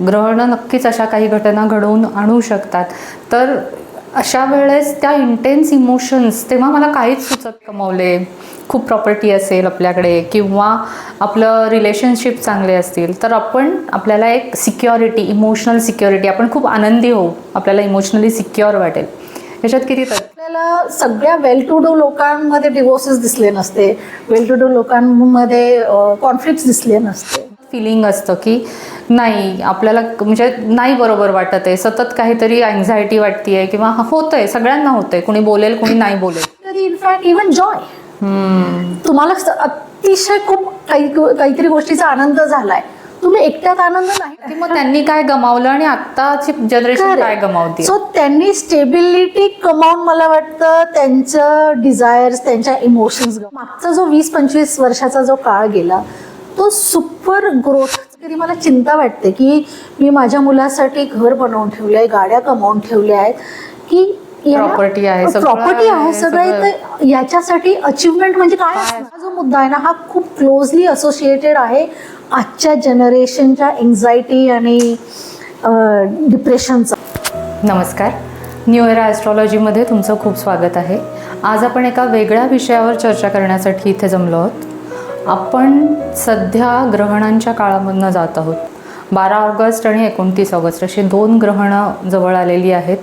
ग्रहणं नक्कीच अशा काही घटना घडवून आणू शकतात. तर अशा वेळेस त्या इंटेन्स इमोशन्स, तेव्हा मला काहीच सुचत कमावले, खूप प्रॉपर्टी असेल आपल्याकडे किंवा आपलं रिलेशनशिप चांगले असतील तर आपल्याला एक सिक्युरिटी, इमोशनल सिक्युरिटी, आपण खूप आनंदी होऊ, आपल्याला इमोशनली सिक्युअर वाटेल. याच्यात किती आपल्याला सगळ्या वेल टू डू लोकांमध्ये डिवोर्सेस दिसले नसते, वेल टू डू लोकांमध्ये कॉन्फ्लिक्ट्स दिसले नसते. फिलिंग असतं की नाही आपल्याला म्हणजे नाही बरोबर वाटत आहे, सतत काहीतरी अँझायटी वाटतेय किंवा होतंय, सगळ्यांना होतंय, कुणी बोलेल कुणी नाही बोलेल. तरी इनफॅक्ट इव्हन जॉय, तुम्हाला अतिशय खूप काहीतरी गोष्टीचा आनंद झालाय, तुम्ही एकट्यात आनंद नाही. मग त्यांनी काय गमावलं आणि आत्ताची जनरेशन काय गमावते. सो त्यांनी स्टेबिलिटी कमावून मला वाटतं त्यांचं डिझायर्स, त्यांच्या इमोशन्स, मागचा जो 20-25 वर्षाचा जो काळ गेला तो सुपर ग्रोथ. कधी मला चिंता वाटते की मी माझ्या मुलासाठी घर बनवून ठेवलं आहे, गाड्या कमावून ठेवल्या आहेत, की प्रॉपर्टी आहे सगळं, तर याच्यासाठी अचिव्हमेंट म्हणजे काय. हा जो मुद्दा आहे ना, हा खूप क्लोजली असोसिएटेड आहे आजच्या जनरेशनच्या एन्झायटी आणि डिप्रेशनचा. नमस्कार, न्यू एरा ॲस्ट्रॉलॉजीमध्ये तुमचं खूप स्वागत आहे. आज आपण एका वेगळ्या विषयावर चर्चा करण्यासाठी इथे जमलो आहोत. आपण सध्या ग्रहणांच्या काळामधनं जात आहोत. 12 ऑगस्ट आणि 29 ऑगस्ट अशी 2 ग्रहणं जवळ आलेली आहेत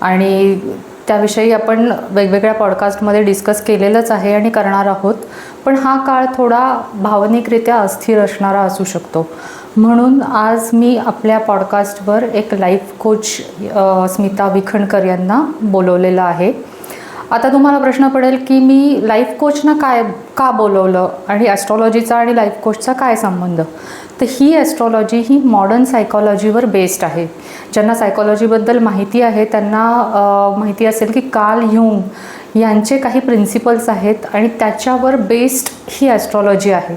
आणि त्याविषयी आपण वेगवेगळ्या पॉडकास्टमध्ये डिस्कस केलेलंच आहे आणि करणार आहोत. पण हा काळ थोडा भावनिकरित्या अस्थिर असणारा असू शकतो. म्हणून आज मी आपल्या पॉडकास्टवर एक लाईफ कोच स्मिता विखणकर यांना बोलवलेलं आहे. आता तुम्हाला प्रश्न पडेल की मी लाईफ कोचना का बोलवलं आणि ॲस्ट्रॉलॉजीचा आणि लाईफ कोचचा काय संबंध. तर ही ॲस्ट्रॉलॉजी ही मॉडर्न सायकॉलॉजीवर बेस्ड आहे. ज्यांना सायकॉलॉजीबद्दल माहिती आहे त्यांना माहिती असेल की कार्ल युंग यांचे काही प्रिन्सिपल्स आहेत आणि त्याच्यावर बेस्ड ही ॲस्ट्रॉलॉजी आहे.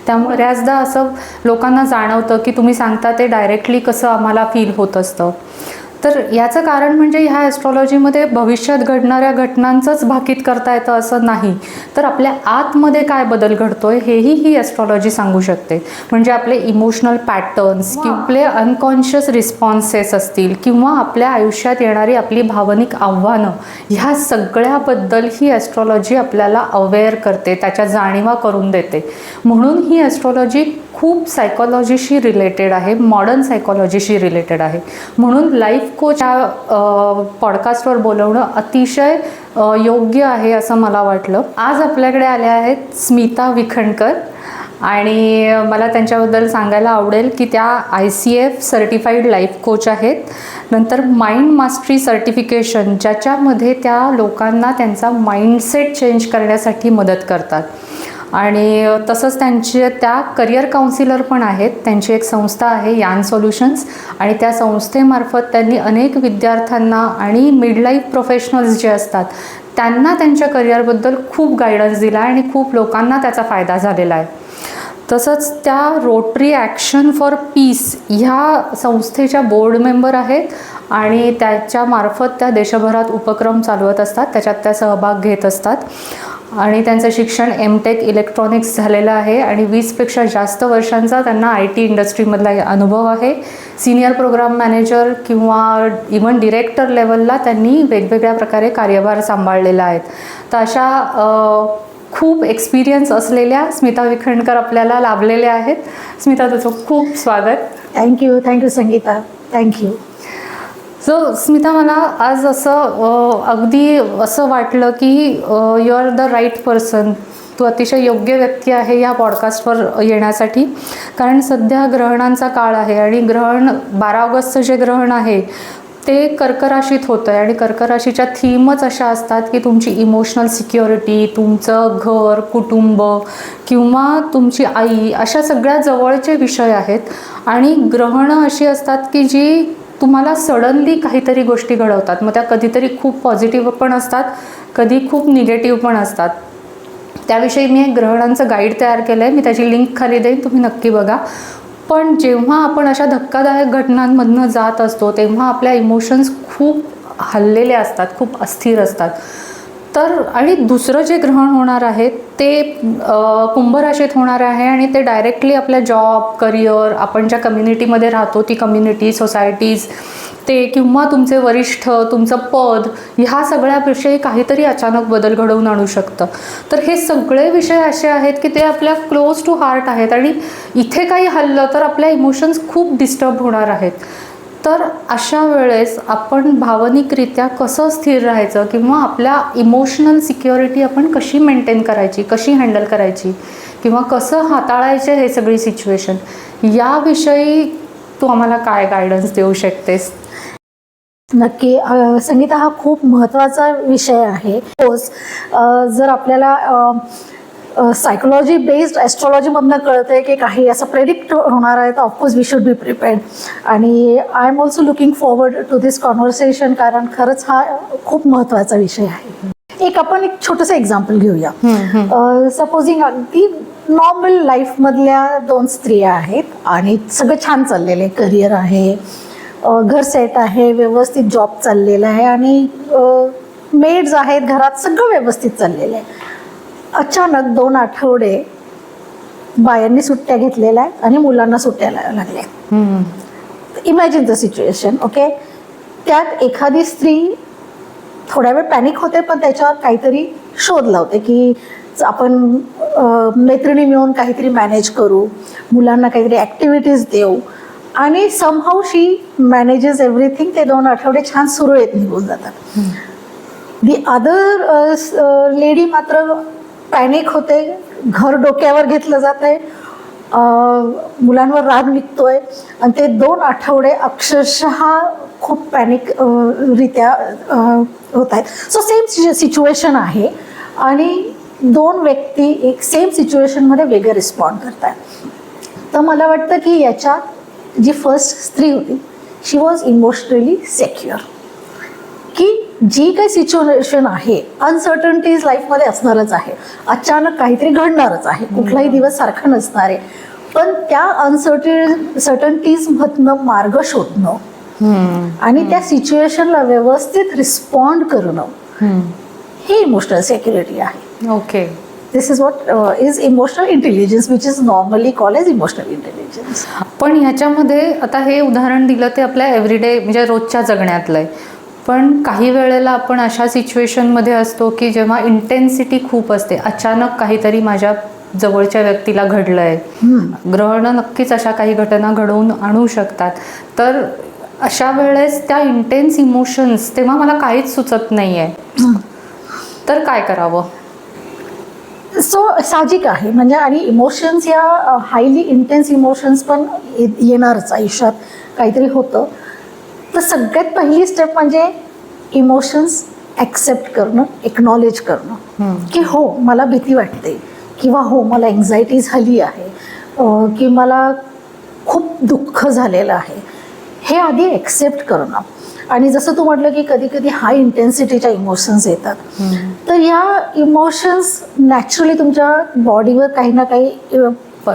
त्यामुळे बऱ्याचदा असं लोकांना जाणवतं की तुम्ही सांगता ते डायरेक्टली कसं आम्हाला फील होत असतं. तर याचं कारण म्हणजे ह्या ॲस्ट्रॉलॉजीमध्ये भविष्यात घडणाऱ्या घटनांचंच भाकीत करता येतं असं नाही, तर आपल्या आतमध्ये काय बदल घडतोय हेही ही ॲस्ट्रॉलॉजी सांगू शकते. म्हणजे आपले इमोशनल पॅटर्न्स किंवा आपले अनकॉन्शियस रिस्पॉन्सेस असतील किंवा आपल्या आयुष्यात येणारी आपली भावनिक आव्हानं, ह्या सगळ्याबद्दल ही ॲस्ट्रॉलॉजी आपल्याला अवेअर करते, त्याच्या जाणीवा करून देते. म्हणून ही ॲस्ट्रॉलॉजी खूप सायकॉलॉजीशी रिलेटेड आहे, मॉडर्न सायकॉलॉजीशी रिलेटेड आहे. म्हणून लाईफ कोच ह्या पॉडकास्टवर बोलवणं अतिशय योग्य आहे असं मला वाटलं. आज आपल्याकडे आल्या आहेत स्मिता विखणकर आणि मला त्यांच्याबद्दल सांगायला आवडेल की त्या ICF सर्टिफाईड लाईफ कोच आहेत. नंतर माइंड मास्टरी सर्टिफिकेशन, ज्याच्यामध्ये त्या लोकांना त्यांचा माइंडसेट चेंज करण्यासाठी मदत करतात. आणि तसंच त्या करिअर काउन्सिलर पण आहेत. त्यांची एक संस्था आहे यान सोल्युशन्स आणि त्या संस्थेमार्फत त्यांनी अनेक विद्यार्थ्यांना आणि मिडलाईफ प्रोफेशनल्स जे असतात त्यांना त्यांच्या करिअरबद्दल खूप गायडन्स दिला आणि खूप लोकांना त्याचा फायदा झालेला आहे. तसंच त्या रोटरी ॲक्शन फॉर पीस ह्या संस्थेच्या बोर्ड मेंबर आहेत आणि त्याच्यामार्फत त्या देशभरात उपक्रम चालवत असतात, त्याच्यात त्या सहभाग घेत असतात. आणि त्यांचं शिक्षण MTech इलेक्ट्रॉनिक्स झालेलं आहे आणि 20पेक्षा जास्त वर्षांचा त्यांना IT इंडस्ट्रीमधला अनुभव आहे. सिनियर प्रोग्राम मॅनेजर किंवा इव्हन डिरेक्टर लेवलला त्यांनी वेगवेगळ्या प्रकारे कार्यभार सांभाळलेला आहे. तर अशा खूप एक्सपिरियन्स असलेल्या स्मिता विखणकर आपल्याला लाभलेल्या आहेत. स्मिता, तुझं खूप स्वागत. Thank you Sangeeta, thank you. So Smita, मला आज अगदी असं वाटलं की you are the right person, तू अतिशय योग्य व्यक्ती आहे या पॉडकास्टवर येण्यासाठी. कारण सध्या ग्रहणांचा काळ आहे आणि 12 ऑगस्टचं जे ग्रहण आहे ते कर्क राशीत होतं आहे आणि कर्क राशीच्या थीमच अशा असतात की तुमची इमोशनल सिक्युरिटी, तुमचं घर, कुटुंब किंवा तुमची आई, अशा सगळ्या जवळचे विषय आहेत. आणि ग्रहणं अशी असतात की जी तुम्हाला सडनली काहीतरी गोष्टी घडवतात. मग त्या कधीतरी खूप पॉझिटिव्ह पण असतात, कधी खूप निगेटिव्ह पण असतात. त्याविषयी मी एक ग्रहणांचं गाईड तयार केलं आहे, मी त्याची लिंक खाली देईन, तुम्ही नक्की बघा. पण जेव्हा आपण अशा धक्कादायक घटनांमधनं जात असतो तेव्हा आपल्या इमोशन्स खूप हललेले असतात, खूप अस्थिर असतात. तर आणि दुसरं जे ग्रहण होणार आहे ते कुंभ राशीत होणार आहे आणि ते डायरेक्टली आपल्या जॉब, करिअर, आपण ज्या कम्युनिटीमध्ये राहतो ती कम्युनिटी, सोसायटीज ते किंवा तुमचे वरिष्ठ, तुमचं पद, ह्या सगळ्याविषयी काहीतरी अचानक बदल घडवून आणू शकतं. तर हे सगळे विषय असे आहेत की ते आपल्या क्लोज टू हार्ट आहेत आणि इथे काही हल्लं तर आपल्या इमोशन्स खूप डिस्टर्ब होणार आहेत. तर अशा वेळेस आपण भावनिकरित्या कसं स्थिर राहायचं किंवा आपल्या इमोशनल सिक्युरिटी आपण कशी मेंटेन करायची, कशी हँडल करायची किंवा कसं हाताळायचे हे सगळी सिच्युएशन, याविषयी तू आम्हाला काय गायडन्स देऊ शकतेस? नक्की. संगीता, हा खूप महत्त्वाचा विषय आहे. जर आपल्याला सायकोलॉजी बेस्ड ॲस्ट्रॉलॉजीमधनं कळतं आहे की काही असं प्रेडिक्ट होणार आहे, तर of course we should be prepared. आणि I am also looking forward to this conversation, कारण खरंच हा खूप महत्त्वाचा विषय आहे. आपण एक छोटंसं एक्झाम्पल घेऊया. सपोजिंग अगदी नॉर्मल लाईफमधल्या 2 स्त्रिया आहेत आणि सगळं छान चाललेलं आहे, करिअर आहे, घर सेट आहे, व्यवस्थित जॉब चाललेला आहे आणि मेड्स आहेत घरात, सगळं व्यवस्थित चाललेलं आहे. अचानक 2 आठवडे बायांनी सुट्ट्या घेतलेल्या आहेत आणि मुलांना सुट्ट्या लागल्या. Imagine the situation. ओके, त्यात एखादी स्त्री थोड्या वेळ पॅनिक होते, पण त्याच्यावर काहीतरी शोध लावते की आपण मैत्रिणी मिळून काहीतरी मॅनेज करू, मुलांना काहीतरी ॲक्टिव्हिटीज देऊ, आणि समहाऊ शी मॅनेजेस एव्हरीथिंग. ते 2 आठवडे छान सुरळीत निघून जातात. दी अदर लेडी मात्र पॅनिक होते, घर डोक्यावर घेतलं जात आहे, मुलांवर राग निघतोय आणि ते 2 आठवडे अक्षरशः खूप पॅनिक रित्या होत आहेत. सो सेम सिच्युएशन आहे आणि 2 व्यक्ती एक सेम सिच्युएशनमध्ये वेगळं रिस्पॉन्ड करत आहेत. तर मला वाटतं की याच्यात जी फर्स्ट स्त्री होती, शी वॉज इमोशनली सेक्युअर, की जी काही सिच्युएशन आहे, अनसर्टन्टीज लाईफमध्ये असणारच आहे, अचानक काहीतरी घडणारच आहे, कुठलाही दिवस सारखा नसणार आहे, पण त्या सर्टन्टीजमधनं मार्ग शोधणं आणि त्या सिच्युएशनला व्यवस्थित रिस्पॉन्ड करणं, हे इमोशनल सेक्युरिटी आहे. Okay, this is what is emotional intelligence, which is normally called as emotional intelligence. पण ह्याच्यामध्ये आता हे उदाहरण दिलं ते आपल्या एव्हरीडे म्हणजे रोजच्या जगण्यातलं आहे, पण काही वेळेला आपण अशा सिच्युएशनमध्ये असतो की जेव्हा इंटेन्सिटी खूप असते, अचानक काहीतरी माझ्या जवळच्या व्यक्तीला घडलं आहे. ग्रहणं नक्कीच अशा काही घटना घडवून आणू शकतात. तर अशा वेळेस त्या इंटेन्स इमोशन्स, तेव्हा मला काहीच सुचत नाही आहे, तर काय करावं? सो साहजिक आहे म्हणजे, आणि इमोशन्स या हायली इंटेन्स इमोशन्स पण येणारच आयुष्यात, काहीतरी होतं. तर सगळ्यात पहिली स्टेप म्हणजे इमोशन्स ॲक्सेप्ट करणं, एक्नॉलेज करणं की हो मला भीती वाटते, किंवा हो मला एन्झायटी झाली आहे, की मला खूप दुःख झालेलं आहे, हे आधी ॲक्सेप्ट करणं. आणि जसं तू म्हटलं की कधी कधी हाय इंटेन्सिटीच्या इमोशन्स येतात, तर या इमोशन्स नॅचरली तुमच्या बॉडीवर काही ना काही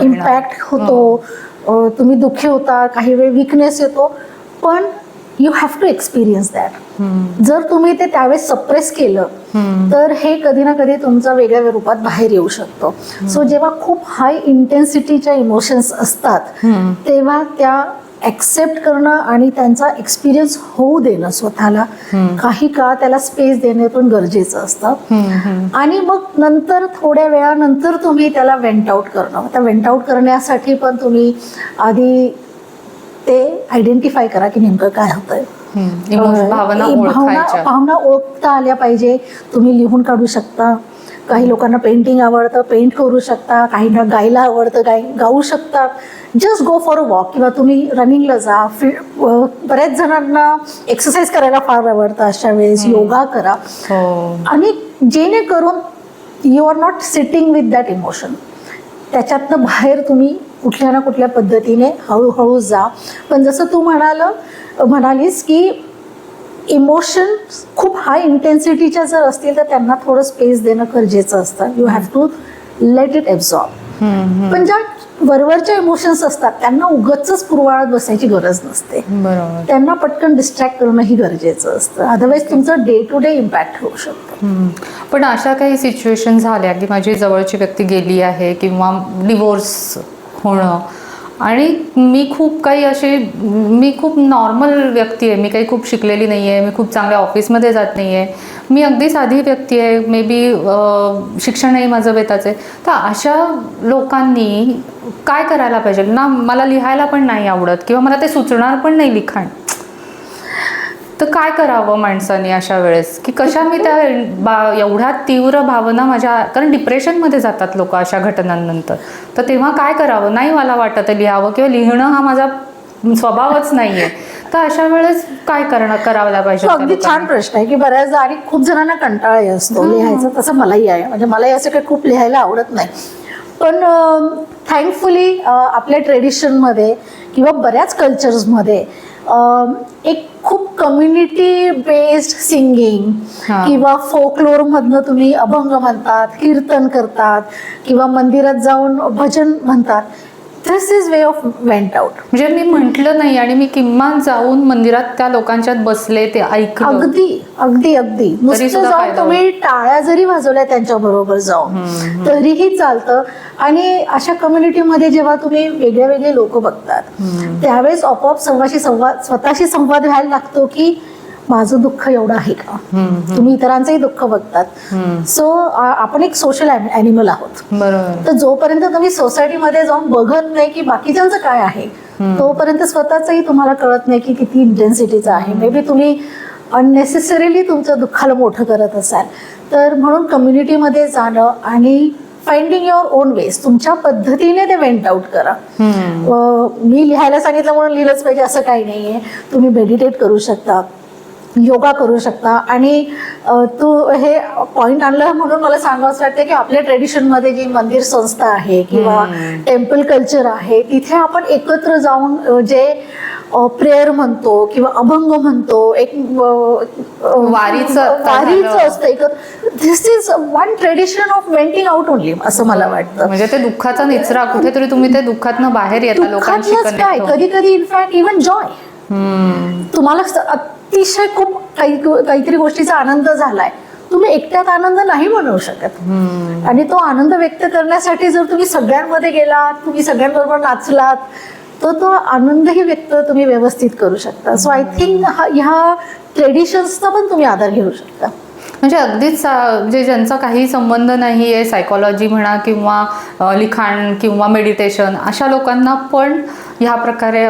इम्पॅक्ट होतो, तुम्ही दुःखी होता, काही वेळ विकनेस येतो, पण you have to experience that. जर तुम्ही ते त्यावेळेस सप्रेस केलं तर हे कधी ना कधी तुमच्या वेगळ्या रूपात बाहेर येऊ शकतो. सो जेव्हा खूप हाय इंटेन्सिटीच्या इमोशन्स असतात तेव्हा त्या ॲक्सेप्ट करणं आणि त्यांचा एक्सपिरियन्स होऊ देणं स्वतःला, काही काळ त्याला स्पेस देणं पण गरजेचं असतं. आणि मग नंतर थोड्या वेळानंतर तुम्ही त्याला वेंट आउट करणं. त्या वेंट आउट करण्यासाठी पण तुम्ही आधी ते आयडेंटिफाय करा की नेमकं काय होतंय. भावना ओळखता आल्या पाहिजे. तुम्ही लिहून काढू शकता, काही लोकांना पेंटिंग आवडतं, पेंट करू शकता, काहींना गायला आवडतं, गाऊ शकता. Just go for a walk, किंवा तुम्ही रनिंगला जा. बऱ्याच जणांना एक्सरसाइज करायला फार आवडतं, अशा वेळेस योगा करा. आणि जेणेकरून you are not sitting with that emotion, त्याच्यातनं बाहेर तुम्ही कुठल्या ना कुठल्या पद्धतीने हळूहळू जा. पण जसं तू म्हणालीस की इमोशन्स खूप हाय इंटेन्सिटीच्या जर असतील तर त्यांना थोडं स्पेस देणं गरजेचं असतं. You have to let it absorb. पण ज्या वरवरच्या इमोशन्स असतात त्यांना उगाचच पुरवाळत बसायची गरज नसते. बरोबर. त्यांना पटकन डिस्ट्रॅक्ट करणंही गरजेचं असतं, अदरवाईज तुमचं डे टू डे इम्पॅक्ट होऊ शकतं. पण अशा काही सिच्युएशन झाल्या की माझी जवळची व्यक्ती गेली आहे किंवा डिवोर्स होणं, आणि मी खूप नॉर्मल व्यक्ती आहे, मी काही खूप शिकलेली नाही आहे, मी खूप चांगल्या ऑफिसमध्ये जात नाही आहे, मी अगदी साधी व्यक्ती आहे, मे बी शिक्षणही माझं बेताचं आहे. तर अशा लोकांनी काय करायला पाहिजे ना? मला लिहायला पण नाही आवडत किंवा मला ते सुचणार पण नाही लिखाण, तर काय करावं माणसाने अशा वेळेस? की कशा मी त्या एवढ्या तीव्र भावना माझ्या, कारण डिप्रेशनमध्ये जातात लोक अशा घटनांनंतर, तर तेव्हा काय करावं? नाही मला वाटत लिहावं किंवा लिहिणं हा माझा स्वभावच नाही आहे, तर अशा वेळेस काय करायला पाहिजे? अगदी छान प्रश्न आहे की बऱ्याचदा आणि खूप जणांना कंटाळाही असतो लिहायचा. तसं मलाही आहे, म्हणजे मलाही असं काही खूप लिहायला आवडत नाही. पण थँकफुली आपल्या ट्रेडिशनमध्ये किंवा बऱ्याच कल्चर्समध्ये एक खूप कम्युनिटी बेस्ड सिंगिंग किंवा फोकलोअरमधनं तुम्ही अभंग म्हणतात, कीर्तन करतात किंवा मंदिरात जाऊन भजन म्हणतात. This is way of vent out. म्हणजे मी म्हटलं नाही आणि मी किमान जाऊन मंदिरात त्या लोकांच्यात बसले, ते ऐकलं. अगदी अगदी अगदी नुसतं जाऊन तुम्ही टाळ्या जरी वाजवल्या त्यांच्या बरोबर जाऊन तरीही चालतं. आणि अशा कम्युनिटीमध्ये जेव्हा तुम्ही वेगळे वेगळे लोक बघतात त्यावेळेस आपोआप स्वतःशी संवाद व्हायला लागतो की माझं दुःख एवढं आहे का? तुम्ही इतरांचंही दुःख बघतात. सो आपण एक सोशल ॲनिमल आहोत. बरोबर. तर जोपर्यंत तुम्ही सोसायटीमध्ये जाऊन बघत नाही की बाकीच्यांचं काय आहे, तोपर्यंत स्वतःचंही तुम्हाला कळत नाही की किती इंटेन्सिटीचं आहे. मे बी तुम्ही अननेसेसरीली तुमचं दुःखाला मोठं करत असाल. तर म्हणून कम्युनिटीमध्ये जाणं आणि फाइंडिंग युअर ओन वेज, तुमच्या पद्धतीने ते वेंट आउट करा. मी लिहायला सांगितलं म्हणून लिहिलंच पाहिजे असं काही नाहीये. तुम्ही मेडिटेट करू शकता, योगा करू शकता. आणि तू हे पॉइंट आणलं म्हणून मला सांगावंसं वाटतं की आपल्या ट्रेडिशनमध्ये जी मंदिर संस्था आहे किंवा टेम्पल कल्चर आहे, तिथे आपण एकत्र जाऊन जे प्रेयर म्हणतो किंवा अभंग म्हणतो, एक वारीचं असतं. This is one tradition of venting out only, असं मला वाटतं. म्हणजे ते दुःखाचा निचरा कुठेतरी तुम्ही ते दुःखातनं बाहेर येता, लोकांशी काय कधी कधी इनफॅक्ट इव्हन जॉय. तुम्हाला अतिशय खूप काहीतरी गोष्टीचा आनंद झालाय, तुम्ही एकट्यात आनंद नाही बनवू शकत. आणि तो आनंद व्यक्त करण्यासाठी जर तुम्ही सगळ्यांमध्ये गेलात, तुम्ही सगळ्यांबरोबर नाचलात, तर तो आनंदही व्यक्त तुम्ही व्यवस्थित करू शकता. सो आय थिंक ह्या ट्रेडिशन्सचा पण तुम्ही आधार घेऊ शकता. म्हणजे अगदीच म्हणजे ज्यांचा काही संबंध नाही आहे, सायकॉलॉजी म्हणा किंवा लिखाण किंवा मेडिटेशन, अशा लोकांना पण ह्या प्रकारे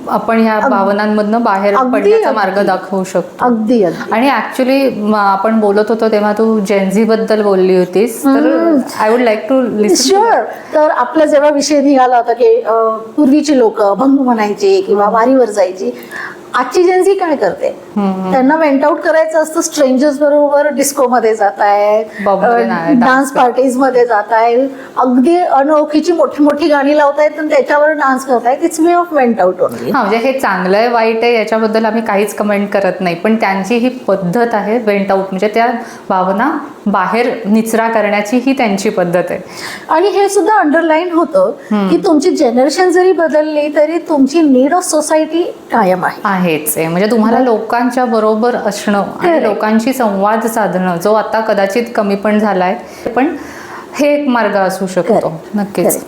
आपण ह्या भावनांमधनं बाहेर पडण्याचा मार्ग दाखवू शकतो. अगदी. आणि ऍक्च्युली आपण बोलत होतो तेव्हा तू जेनझी बद्दल बोलली होतीस, तर I would like to listen. Sure. तर आपला जेव्हा विषय निघाला होता की पूर्वीची लोक भंग म्हणायची किंवा वारीवर जायची, आजची जेनझी काय करते? त्यांना वेंट आउट करायचं असतं. स्ट्रेंजर्स बरोबर डिस्कोमध्ये जात आहेत, डान्स पार्टीज मध्ये जात आहेत, अगदी अनोळखीची मोठी मोठी गाणी लावतायत आणि त्याच्यावर डान्स करतायत. It's way of vent out only. म्हणजे हे चांगलं आहे वाईट आहे याच्याबद्दल आम्ही काहीच कमेंट करत नाही, पण त्यांची ही पद्धत आहे वेंट आउट, म्हणजे त्या भावना बाहेर निचरा करण्याची ही त्यांची पद्धत आहे. आणि हे सुद्धा अंडरलाईन होतं की तुमची जनरेशन जरी बदलली तरी तुमची नीड ऑफ सोसायटी कायम आहे. हेच आहे, म्हणजे तुम्हाला लोकांच्या बरोबर असणं आणि लोकांशी संवाद साधणं, जो आता कदाचित कमी पण झालाय, पण हे एक मार्ग असू शकतो. नक्कीच.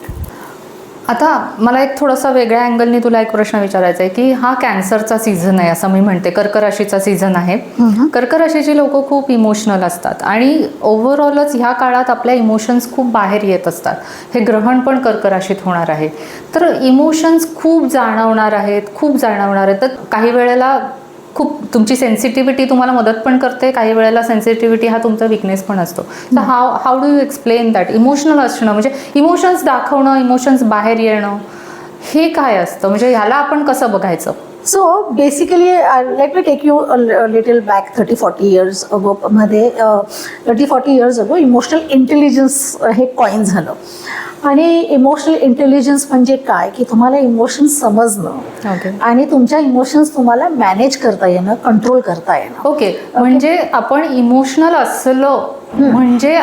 आता मला एक थोडासा वेगळ्या अँगलने तुला एक प्रश्न विचारायचा आहे की हा कॅन्सरचा सीझन आहे असं मी म्हणते, कर्क राशीचा सीझन आहे. कर्क राशीची लोक खूप इमोशनल असतात आणि ओव्हरऑलच ह्या काळात आपल्या इमोशन्स खूप बाहेर येत असतात. हे ग्रहण पण कर्क राशीत होणार आहे, तर इमोशन्स खूप जाणवणार आहेत. तर काही वेळेला खूप तुमची सेन्सिटिव्हिटी तुम्हाला मदत पण करते, काही वेळेला सेन्सिटिव्हिटी हा तुमचा विकनेस पण असतो. तर how do you explain that? Emotional असणं म्हणजे इमोशन्स दाखवणं, इमोशन्स बाहेर येणं, हे काय असतं? म्हणजे ह्याला आपण कसं बघायचं? So basically, let me take you a little back 30-40 years ago. मध्ये 30-40 years ago इमोशनल इंटेलिजन्स हे कॉइन झालं. आणि इमोशनल इंटेलिजन्स म्हणजे काय की तुम्हाला इमोशन्स समजणं आणि तुमच्या इमोशन्स तुम्हाला मॅनेज करता येणं, कंट्रोल करता येणं. ओके. म्हणजे आपण इमोशनल असलो म्हणजे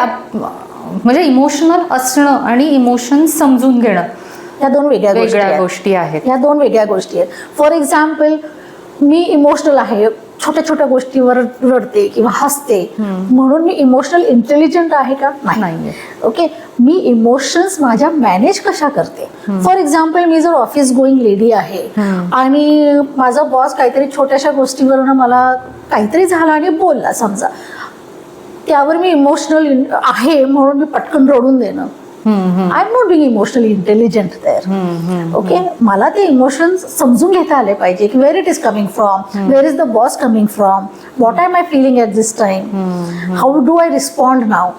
इमोशनल असणं आणि इमोशन्स समजून घेणं या दोन वेगळ्या गोष्टी आहेत. ह्या दोन वेगळ्या गोष्टी आहेत. फॉर एक्झाम्पल, मी इमोशनल आहे, छोट्या छोट्या गोष्टीवर रडते किंवा हसते, म्हणून मी इमोशनल इंटेलिजंट आहे का? नाही. ओके, मी इमोशन्स माझ्या मॅनेज कशा करते. फॉर एक्झाम्पल, मी जर ऑफिस गोईंग लेडी आहे आणि माझा बॉस काहीतरी छोट्याशा गोष्टीवरून मला काहीतरी झालं आणि बोलला समजा, त्यावर मी इमोशनल आहे म्हणून मी पटकन रडून देणं, I am not being emotionally intelligent there. Okay, मला ते इमोशन्स समजून घेता आले पाहिजे की where it is coming from, where is the boss coming from, what I my feeling at this time, how do I respond now,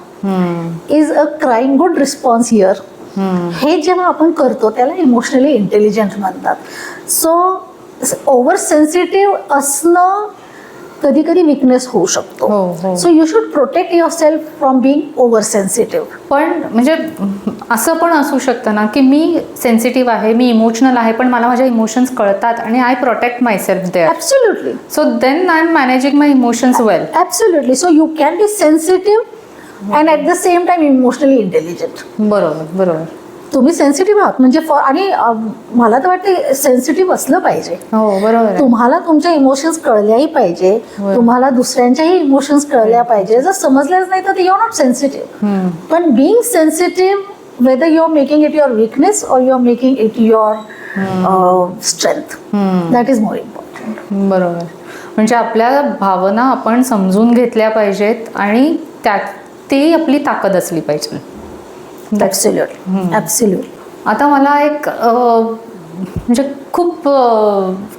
is a crying good response here. हे जेव्हा आपण करतो त्याला इमोशनली इंटेलिजंट म्हणतात. So over sensitive असणं कधी कधी weakness होऊ शकतो. So you should protect your self from Bing over sensitive. पण म्हणजे असं पण असू शकतं ना की मी सेन्सिटिव्ह आहे, मी इमोशनल आहे, पण मला माझ्या इमोशन्स कळतात आणि I protect myself there. Absolutely. So then I am managing my emotions well. Absolutely. So you can be sensitive and at the same time emotionally intelligent. बरोबर. तुम्ही सेन्सिटिव्ह आहात म्हणजे आणि मला तर वाटतं सेन्सिटिव्ह असलं पाहिजे. हो, बरोबर. तुम्हाला तुमच्या इमोशन्स कळल्याही पाहिजे, तुम्हाला दुसऱ्यांच्याही इमोशन्स कळल्या पाहिजे. जर समजल्याच नाही तर यू आर नॉट सेन्सिटिव्ह. पण being sensitive, whether you are making it your weakness or you are making it your strength, that is more important. बरोबर. म्हणजे आपल्या भावना आपण समजून घेतल्या पाहिजेत आणि त्यात ती आपली ताकद असली पाहिजे. ॲब्सोल्युटली. आता मला एक म्हणजे खूप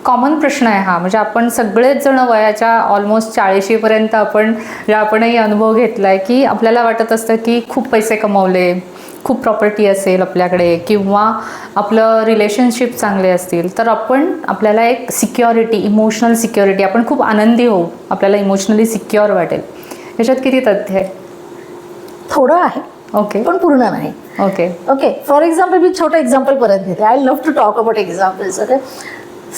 कॉमन प्रश्न आहे हा. म्हणजे आपण सगळेच जण वयाच्या ऑलमोस्ट 40पर्यंत आपणही अनुभव घेतलाय की आपल्याला वाटत असतं की खूप पैसे कमवले, खूप प्रॉपर्टी असेल आपल्याकडे, किंवा आपलं रिलेशनशिप चांगले असतील तर आपल्याला एक सिक्युरिटी, इमोशनल सिक्युरिटी, आपण खूप आनंदी होऊ, आपल्याला इमोशनली सिक्युअर वाटेल. याच्यात किती तथ्य आहे? थोडं आहे. ओके. पण पूर्ण नाही. ओके. फॉर एक्झाम्पल, मी छोटं एक्झाम्पल परत घेते. I love to talk about examples. Okay,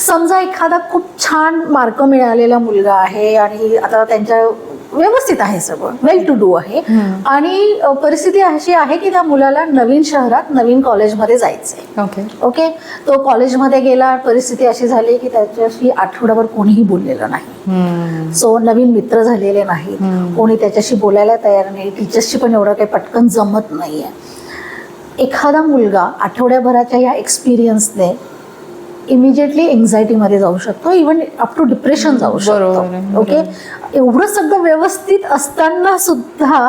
समजा एखादा खूप छान मार्क मिळालेला मुलगा आहे आणि आता त्यांच्या व्यवस्थित आहे, सगळं वेल टू डू आहे, आणि परिस्थिती अशी आहे की त्या मुलाला नवीन शहरात नवीन कॉलेजमध्ये जायचंय. ओके, तो कॉलेजमध्ये गेला, परिस्थिती अशी झाली की त्याच्याशी आठवड्याभर कोणीही बोललेलं नाही. सो नवीन मित्र झालेले नाहीत, कोणी त्याच्याशी बोलायला तयार नाही, टीचर्सशी पण एवढं काही पटकन जमत नाहीये. एखादा मुलगा आठवड्याभराच्या या एक्सपिरियन्सने इमिजिएटली एन्झायटीमध्ये जाऊ शकतो, इव्हन अप टू डिप्रेशन जाऊ शकतो. ओके, एवढं सगळं व्यवस्थित असताना सुद्धा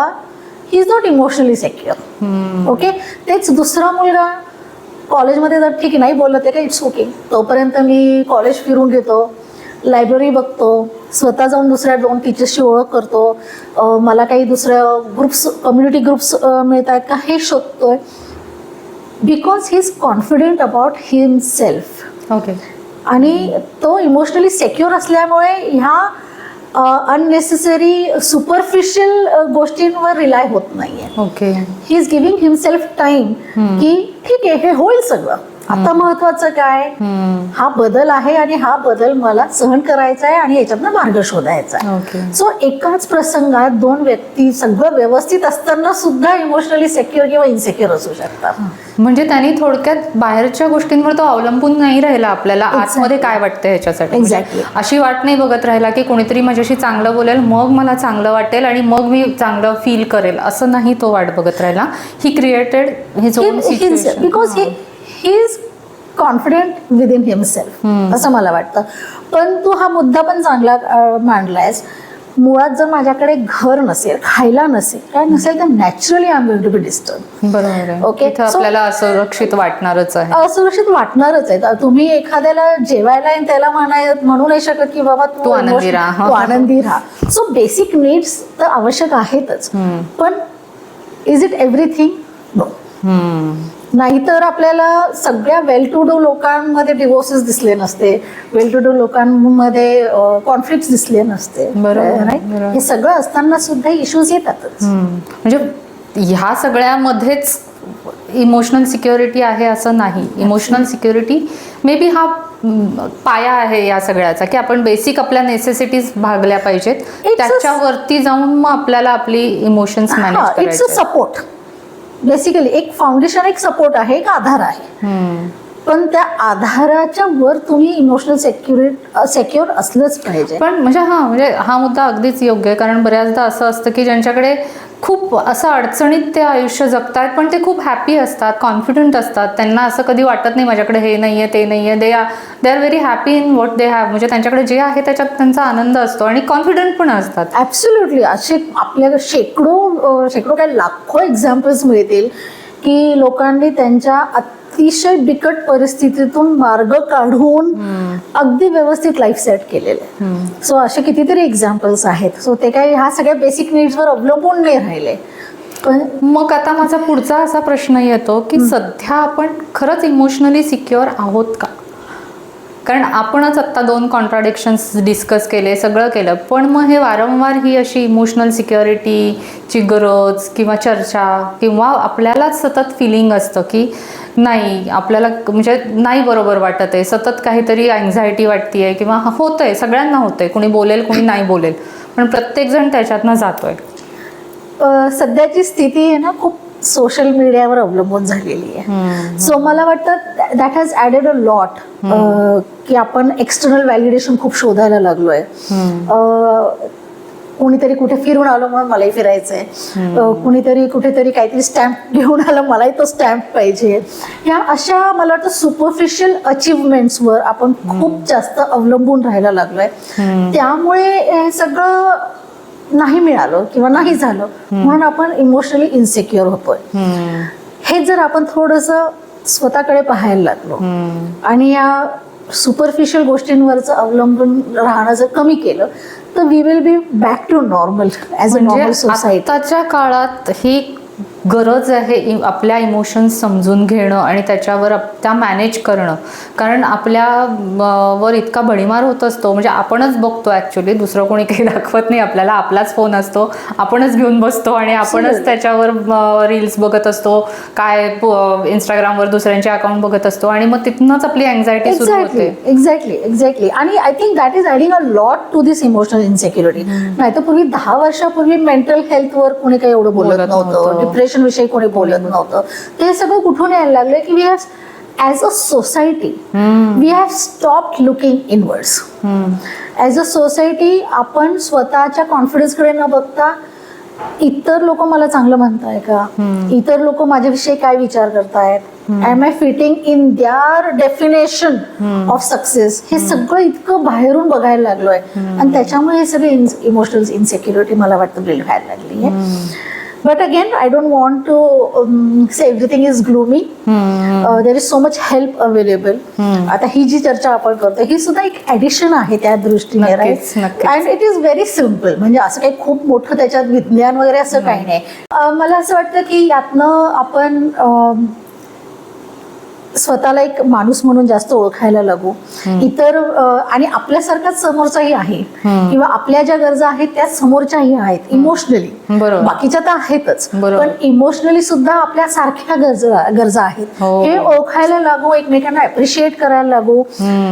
he is not emotionally secure. Okay, तेच दुसरा मुलगा कॉलेजमध्ये जर ठीक आहे नाही बोलत आहे का, इट्स ओके, तोपर्यंत मी कॉलेज फिरून घेतो, लायब्ररी बघतो, स्वतः जाऊन दुसऱ्या 2 टीचर्सची ओळख करतो, मला काही दुसऱ्या ग्रुप्स, कम्युनिटी ग्रुप्स मिळत आहेत का हे शोधतोय, because he is confident about himself. Okay, आणि तो इमोशनली सेक्युअर असल्यामुळे ह्या अननेसेसरी सुपरफिशियल गोष्टींवर रिलाय होत नाहीये. Okay, he is giving himself time की ठीक आहे, हे होईल सगळं, आता महत्वाचं काय, हा बदल आहे आणि हा बदल मला सहन करायचा आहे आणि याच्यातनं मार्ग शोधायचा आहे. सो एकाच प्रसंगात 2 व्यक्ती सगळं व्यवस्थित असताना सुद्धा इमोशनली सेक्युअर किंवा इनसेक्युअर असू शकतात. म्हणजे त्यांनी थोडक्यात बाहेरच्या गोष्टींवर तो अवलंबून नाही राहिला, आपल्याला आतमध्ये काय वाटतं ह्याच्यासाठी. एक्झॅक्टली. अशी वाट नाही बघत राहिला की कोणीतरी माझ्याशी चांगलं बोलेल मग मला चांगलं वाटेल आणि मग मी चांगलं फील करेल, असं नाही तो वाट बघत राहिला. He created his on situation because he is confident within himself, असं मला वाटतं. पण तू हा मुद्दा पण चांगला मांडलायस. मुळात जर माझ्याकडे घर नसेल, खायला नसेल, काय नसेल, तर naturally I am going to be disturb. बरोबर. ओके, आपल्याला असुरक्षित वाटणारच आहे. असुरक्षित वाटणारच आहे. तुम्ही एखाद्याला जेवायला त्याला म्हणू नाही शकत की बाबा तू आनंदी राहा. सो बेसिक नीड्स तर आवश्यक आहेतच, पण इज इट एव्हरीथिंग? नो. नाहीतर आपल्याला सगळ्या वेल टू डू लोकांमध्ये डिवोर्सेस दिसले नसते, वेल टू डू लोकांमध्ये कॉन्फ्लिक्ट दिसले नसते. बरोबर. हे सगळं असताना सुद्धा इश्यूज येतातच. म्हणजे ह्या सगळ्यामध्येच इमोशनल सिक्युरिटी आहे असं नाही. इमोशनल सिक्युरिटी मे बी हा पाया आहे या सगळ्याचा, की आपण बेसिक आपल्या नेसेसिटीज भागल्या पाहिजेत, त्याच्यावरती जाऊन मग आपल्याला आपली इमोशन्स मॅनेज करायचे. It's a support. बेसिकली एक फाउंडेशन, एक सपोर्ट आहे, एक आधार आहे. पण त्या आधाराच्या वर तुम्ही इमोशनल सेक्युअर असलंच पाहिजे. पण म्हणजे हा मुद्दा अगदीच योग्य आहे, कारण बऱ्याचदा असं असतं की ज्यांच्याकडे खूप असं अडचणीत ते आयुष्य जगतात, पण ते खूप हॅपी असतात, कॉन्फिडंट असतात, त्यांना असं कधी वाटत नाही माझ्याकडे हे नाहीये ते नाहीये, they are very happy in what they have. म्हणजे त्यांच्याकडे जे आहे त्याच्यात त्यांचा आनंद असतो आणि कॉन्फिडंट पण असतात. ॲब्सोल्युटली. असे आपल्याला शेकडो काय लाखो एक्झाम्पल्स मिळतील की लोकांनी त्यांच्या अतिशय बिकट परिस्थितीतून मार्ग काढून अगदी व्यवस्थित लाईफ सेट केलेलं आहे. सो असे कितीतरी एक्झाम्पल्स आहेत. सो ते काही ह्या सगळ्या बेसिक नीड्सवर अवलंबून नाही राहिले. पण मग आता माझा पुढचा असा प्रश्न येतो की सध्या आपण खरंच इमोशनली सिक्युअर आहोत का? कारण आपणच आत्ता 2 कॉन्ट्राडिक्शन्स डिस्कस केले, सगळं केलं, पण मग हे वारंवार ही अशी इमोशनल सिक्युरिटीची गरज किंवा चर्चा किंवा आपल्यालाच सतत फिलिंग असतं की नाही आपल्याला म्हणजे नाही बरोबर वाटत आहे, सतत काहीतरी अँझायटी वाटतेय किंवा होतंय, सगळ्यांना होतंय, कुणी बोलेल कुणी नाही बोलेल, पण प्रत्येकजण त्याच्यातनं जातोय. सध्याची स्थिती आहे ना खूप सोशल मीडियावर अवलंबून झालेली आहे. सो मला वाटतं that has added a lot की आपण एक्सटर्नल व्हॅलिडेशन खूप शोधायला लागलोय. कुणीतरी कुठे फिरून आलो म्हणून मलाही फिरायचंय, कुणीतरी कुठेतरी काहीतरी स्टॅम्प घेऊन आलं मलाही तो स्टॅम्प पाहिजे. या अशा मला वाटतं सुपरफिशियल अचिव्हमेंट्सवर आपण खूप जास्त अवलंबून राहायला लागलोय. त्यामुळे हे सगळं नाही मिळालं किंवा नाही झालं म्हणून आपण इमोशनली इन्सिक्युअर होतोय. हे जर आपण थोडंसं स्वतःकडे पाहायला लागलो आणि या सुपरफिशियल गोष्टींवरचं अवलंबून राहणं जर कमी केलं तर we will be back to normal as a normal society. आताच्या काळात ही गरज आहे आपल्या इमोशन्स समजून घेणं आणि त्याच्यावर त्या मॅनेज करणं, कारण आपल्या वर इतका भडीमार होत असतो. म्हणजे आपणच बघतो ॲक्च्युली, दुसरं कोणी काही दाखवत नाही आपल्याला, आपलाच फोन असतो, आपणच घेऊन बसतो आणि आपणच त्याच्यावर रील्स बघत असतो, काय इंस्टाग्रामवर दुसऱ्यांचे अकाउंट बघत असतो आणि मग तिथनंच आपली अँझायटी सुरू होते. एक्झॅक्टली. आणि I think that is adding a lot to this emotional insecurity. नाही तर पूर्वी 10 वर्षापूर्वी मेंटल हेल्थवर कोणी काही एवढं बोलत नव्हतं, डिप्रेशन विषयी कोणी बोलत नव्हतं. ते सगळं कुठून यायला लागलं की we have as a society we have stopped looking inwards. As a society आपण स्वतःच्या कॉन्फिडन्सकडे न बघता इतर लोक मला चांगलं म्हणताय का, इतर लोक माझ्याविषयी काय विचार करतायत, am I fitting in their definition of success, हे सगळं इतकं बाहेरून बघायला लागलोय. आणि त्याच्यामुळे हे सगळे इमोशनल इन्सिक्युरिटी मला वाटतं बिल्ड व्हायला लागली आहे. But again, I don't want to say everything is gloomy. There is so much help available. आता ही जी चर्चा आपण करतो ही सुद्धा एक ॲडिशन आहे त्या दृष्टीने, right? And it is very simple. म्हणजे असं काही खूप मोठं त्याच्यात विज्ञान वगैरे असं काही नाही. मला असं वाटतं की यातनं आपण स्वतःला एक माणूस म्हणून जास्त ओळखायला लागू. इतर आणि आपल्यासारखाच समोरचाही आहे किंवा आपल्या ज्या गरजा आहेत त्या समोरच्याही आहेत इमोशनली, बाकीच्या तर आहेतच, पण इमोशनली सुद्धा आपल्या सारख्या गरजा आहेत हे ओळखायला लागू, एकमेकांना अप्रिशिएट करायला लागू,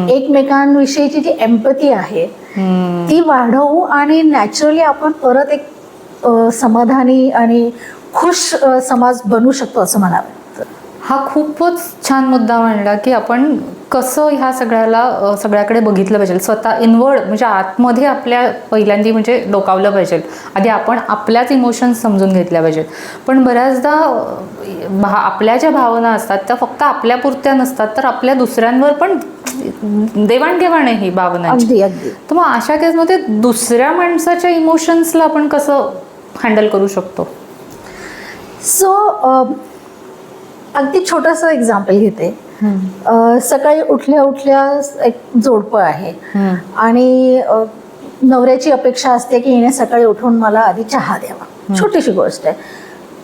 एकमेकांविषयीची जी एम्पॅथी आहे ती वाढवू आणि नॅचरली आपण परत एक समाधानी आणि खुश समाज बनवू शकतो असं मला वाटतं. हा खूपच छान मुद्दा मांडला की आपण कसं ह्या सगळ्याकडे बघितलं पाहिजे, स्वतः इनवर्ड म्हणजे आतमध्ये आपल्या पहिल्यांदा म्हणजे डोकावलं पाहिजे. आधी आपण आपल्याच इमोशन्स समजून घेतल्या पाहिजेत. पण बऱ्याचदा आपल्या ज्या भावना असतात त्या फक्त आपल्यापुरत्या नसतात, तर आपल्या दुसऱ्यांवर पण देवाणघेवाण आहे ही भावनांची. तर मग अशा केसमध्ये दुसऱ्या माणसाच्या इमोशन्सला आपण कसं हँडल करू शकतो? सो अगदी छोटंसं एक्झाम्पल घेते. सकाळी उठल्या उठल्या एक जोडपं आहे आणि नवऱ्याची अपेक्षा असते की हिने सकाळी उठून मला आधी चहा द्यावा. छोटीशी गोष्ट आहे.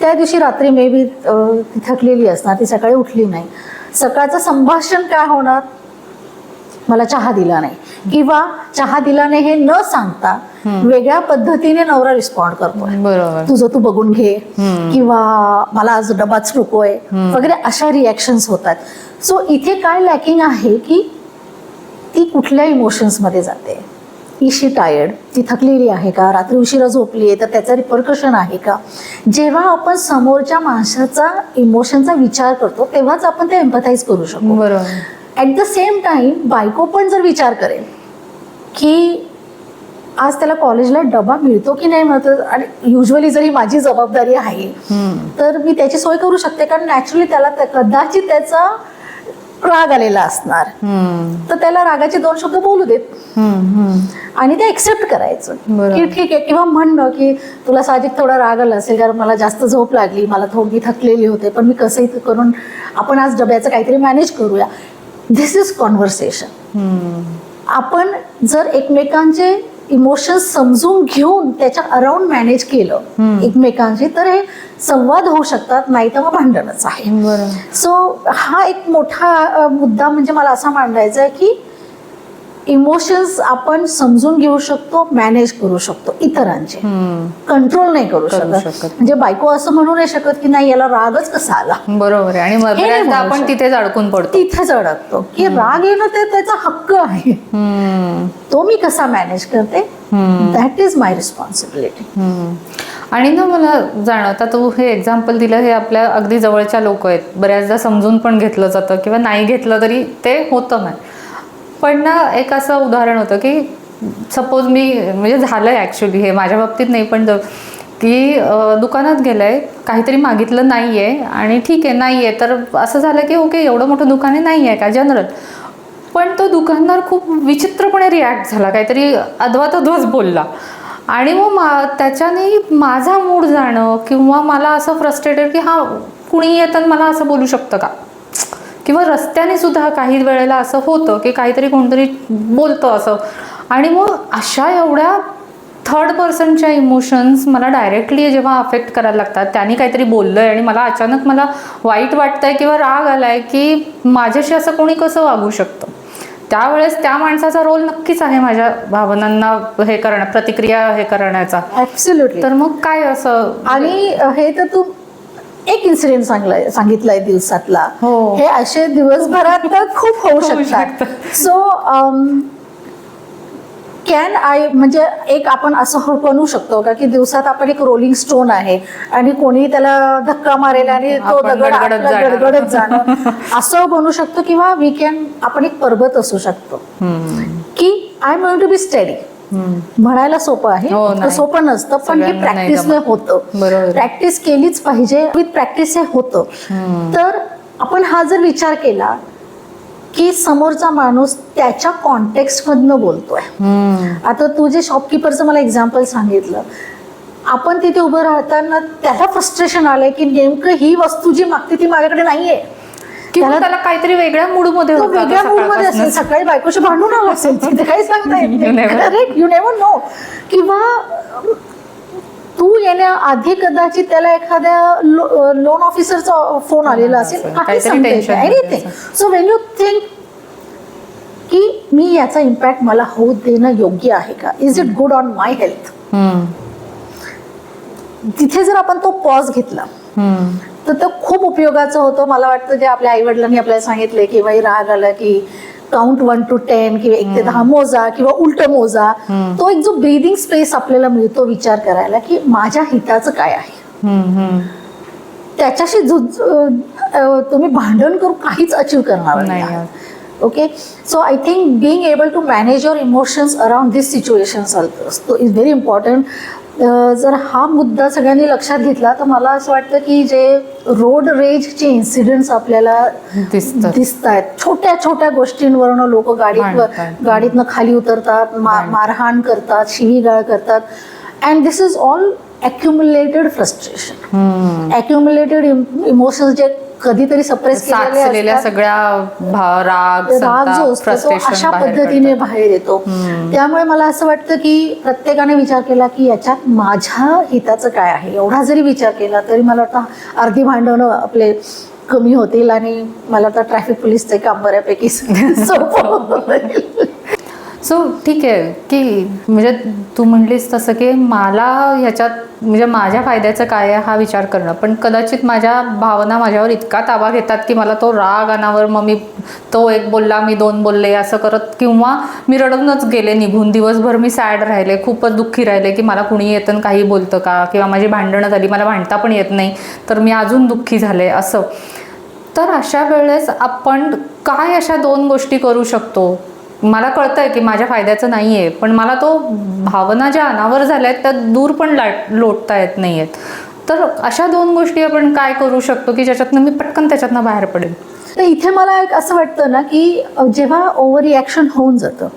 त्या दिवशी रात्री मे बी ती थकलेली असणार, ती सकाळी उठली नाही. सकाळचं संभाषण काय होणार, मला चहा दिला नाही किंवा चहा दिला नाही हे न सांगता वेगळ्या पद्धतीने नवरा रिस्पॉन्ड करतोय, तुझं तू बघून घे किंवा मला आज डबाच नकोय वगैरे अशा रिॲक्शन्स होतात. सो इथे काय लॅकिंग आहे की ती कुठल्या इमोशन्स मध्ये जाते. इज शी टायर्ड, ती थकलेली आहे का, रात्री उशिरा झोपली आहे तर त्याचा रिपरकशन आहे का. जेव्हा आपण समोरच्या माणसाचा इमोशनचा विचार करतो तेव्हाच आपण ते एम्पथाइज करू शकतो. बरोबर. ॲट द सेम टाइम बायको पण जर विचार करेल की आज त्याला कॉलेजला डबा मिळतो की नाही मिळतो, आणि युजली जर ही माझी जबाबदारी आहे तर मी त्याची सोय करू शकते, कारण नॅचरली त्याला कदाचित त्याचा राग आलेला असणार, तर त्याला रागाचे 2 शब्द बोलू देत आणि ते एक्सेप्ट करायचं की ठीक आहे, किंवा म्हणणं की तुला साहजिक थोडा राग आला असेल कारण मला जास्त झोप लागली, मला थोडी थकलेली होते, पण मी कसंही करून आपण आज डब्याचं काहीतरी मॅनेज करूया. दिस इज कॉन्व्हर्सेशन. आपण जर एकमेकांचे इमोशन्स समजून घेऊन त्याच्या अराउंड मॅनेज केलं एकमेकांशी, तर हे संवाद होऊ शकतात, नाही तर मग भांडणच आहे. सो हा एक मोठा मुद्दा म्हणजे मला असा मांडायचा आहे की इमोशन्स आपण समजून घेऊ शकतो, मॅनेज करू शकतो, इतरांचे कंट्रोल नाही करू शकत. म्हणजे बायको असं म्हणू नाही शकत की नाही याला रागच कसा आला. बरोबर आहे. आणि बऱ्याचदा आपण तिथेच अडकून पडतो, तिथेच अडकतो की राग येणं ते त्याचा हक्क आहे, तो मी कसा मॅनेज करते, दॅट इज माय रिस्पॉन्सिबिलिटी. आणि ना मला जाणवतं, तू हे एक्झाम्पल दिलं, हे आपल्या अगदी जवळच्या लोक आहेत, बऱ्याचदा समजून पण घेतलं जातं किंवा नाही घेतलं तरी ते होतं नाही. पण ना एक असं उदाहरण होतं की सपोज मी, म्हणजे झालंय ॲक्च्युली, हे माझ्या बाबतीत नाही पण की दुकानात गेलंय, काहीतरी मागितलं नाही आहे आणि ठीक आहे नाही आहे, तर असं झालं की ओके एवढं मोठं दुकान आहे, नाही आहे का जनरल, पण तो दुकानदार खूप विचित्रपणे रिॲक्ट झाला, काहीतरी अद्वातद्वच बोलला, आणि मग त्याच्याने माझा मूड जाणं किंवा मला असं फ्रस्ट्रेटेड की हा कुणी येतं मला असं बोलू शकतं का, किंवा रस्त्याने सुद्धा काही वेळेला असं होतं की काहीतरी कोणतरी बोलतं असं, आणि मग अशा एवढ्या थर्ड पर्सनच्या इमोशन्स मला डायरेक्टली जेव्हा अफेक्ट करायला लागतात, त्यांनी काहीतरी बोललंय आणि मला अचानक मला वाईट वाटतंय किंवा राग आलाय की माझ्याशी असं कोणी कसं वागू शकतं, त्यावेळेस त्या माणसाचा रोल नक्कीच आहे माझ्या भावनांना हे करण्या, प्रतिक्रिया हे करण्याचा. ऍब्सोल्युटली. तर मग काय असं, आणि हे तर तू एक इन्सिडेंट सांगितलाय दिवसातला, हे असे दिवसभरात खूप होऊ शकतात. सो कॅन आय, म्हणजे एक आपण असं बनवू शकतो का की दिवसात आपण एक रोलिंग स्टोन आहे आणि कोणी त्याला धक्का मारेल आणि तो दगड गडगडत जाणं, असं बनू शकतो. किंवा वी कॅन, आपण एक पर्वत असू शकतो की I am going to be steady. म्हणायला सोपं आहे, सोपं नसतं, पण हे प्रॅक्टिसने होतं. प्रॅक्टिस केलीच पाहिजे, विथ प्रॅक्टिस हे होतं. तर आपण हा जर विचार केला की समोरचा माणूस त्याच्या कॉन्टेक्स्ट मधनं बोलतोय. आता तू जे शॉपकीपरचं मला एक्झाम्पल सांगितलं, आपण तिथे उभं राहताना त्याला फ्रस्ट्रेशन आलंय की नेमकं ही वस्तू जी मागते ती माझ्याकडे नाहीये, किंवा त्याला काहीतरी वेगळ्या मूडमध्ये होता, वेगळ्या मूडमध्ये असेल, सकाळी बायकोशी भांडून आला असेल, तिथे काही सांगता येत नाही. Correct, you never know. किंवा तू येण्याआधी कदाचित त्याला एखाद्या लोन ऑफिसरचा फोन आलेला असेल, काही सांगता येत नाही, anything. So when you think की मी याचा इम्पॅक्ट मला होऊ देणं योग्य आहे का, is it good on my health, तिथे जर आपण तो पॉज घेतला तर तो खूप उपयोगाचं होतं. मला वाटतं जे आपल्या आई वडिलांनी आपल्याला सांगितले की बाई राग आला की काउंट 1 to 10 किंवा 1 ते 10 मोजा किंवा उलट मोजा, तो एक जो ब्रीदिंग स्पेस आपल्याला मिळतो विचार करायला की माझ्या हिताचं काय आहे. त्याच्याशी तुम्ही भांडण करून काहीच अचीव करणार नाही. Okay, so I think being able to manage your emotions around this situations also is very important. जर हा मुद्दा सगळ्यांनी लक्षात घेतला तर मला असं वाटतं की जे रोड रेजचे इन्सिडेंट्स आपल्याला दिसत आहेत, छोट्या छोट्या गोष्टींवरून लोक गाडीतनं खाली उतरतात, मारहाण करतात, शिवीगाळ करतात, and this is all accumulated frustration, accumulated emotions जे कधीतरी सप्रेस केलेल्या सगळ्या राग जो असतो तो अशा पद्धतीने बाहेर येतो. त्यामुळे मला असं वाटतं की प्रत्येकाने विचार केला की याच्यात माझ्या हिताचं काय आहे, एवढा जरी विचार केला तरी मला वाटतं अर्धी भांडणं आपले कमी होतील आणि मला वाटतं ट्रॅफिक पोलीसचे काम बऱ्यापैकी सोपं. सो ठीक आहे की म्हणजे तू म्हटलीस तसं की मला ह्याच्यात म्हणजे माझ्या फायद्याचं काय आहे हा विचार करणं, पण कदाचित माझ्या भावना माझ्यावर इतका ताबा घेतात की मला तो राग आणावर मग मी तो एक बोलला मी दोन बोलले असं करत, किंवा मी रडूनच गेले निघून, दिवसभर मी सॅड राहिले, खूपच दुःखी राहिले की मला कुणी येतं काही बोलतं का, किंवा माझी भांडणं झाली मला भांडता पण येत नाही तर मी अजून दुःखी झाले असं. तर अशा वेळेस आपण काय अशा 2 गोष्टी करू शकतो? मला कळतंय की माझ्या फायद्याचं नाही आहे, पण मला तो भावना ज्या अनावर झाल्या आहेत त्या दूर पण लोटता येत नाही आहेत. तर अशा 2 गोष्टी आपण काय करू शकतो की ज्याच्यातनं मी पटकन त्याच्यातनं बाहेर पडेल? तर इथे मला एक असं वाटतं ना की जेव्हा ओव्हर रिॲक्शन होऊन जातं,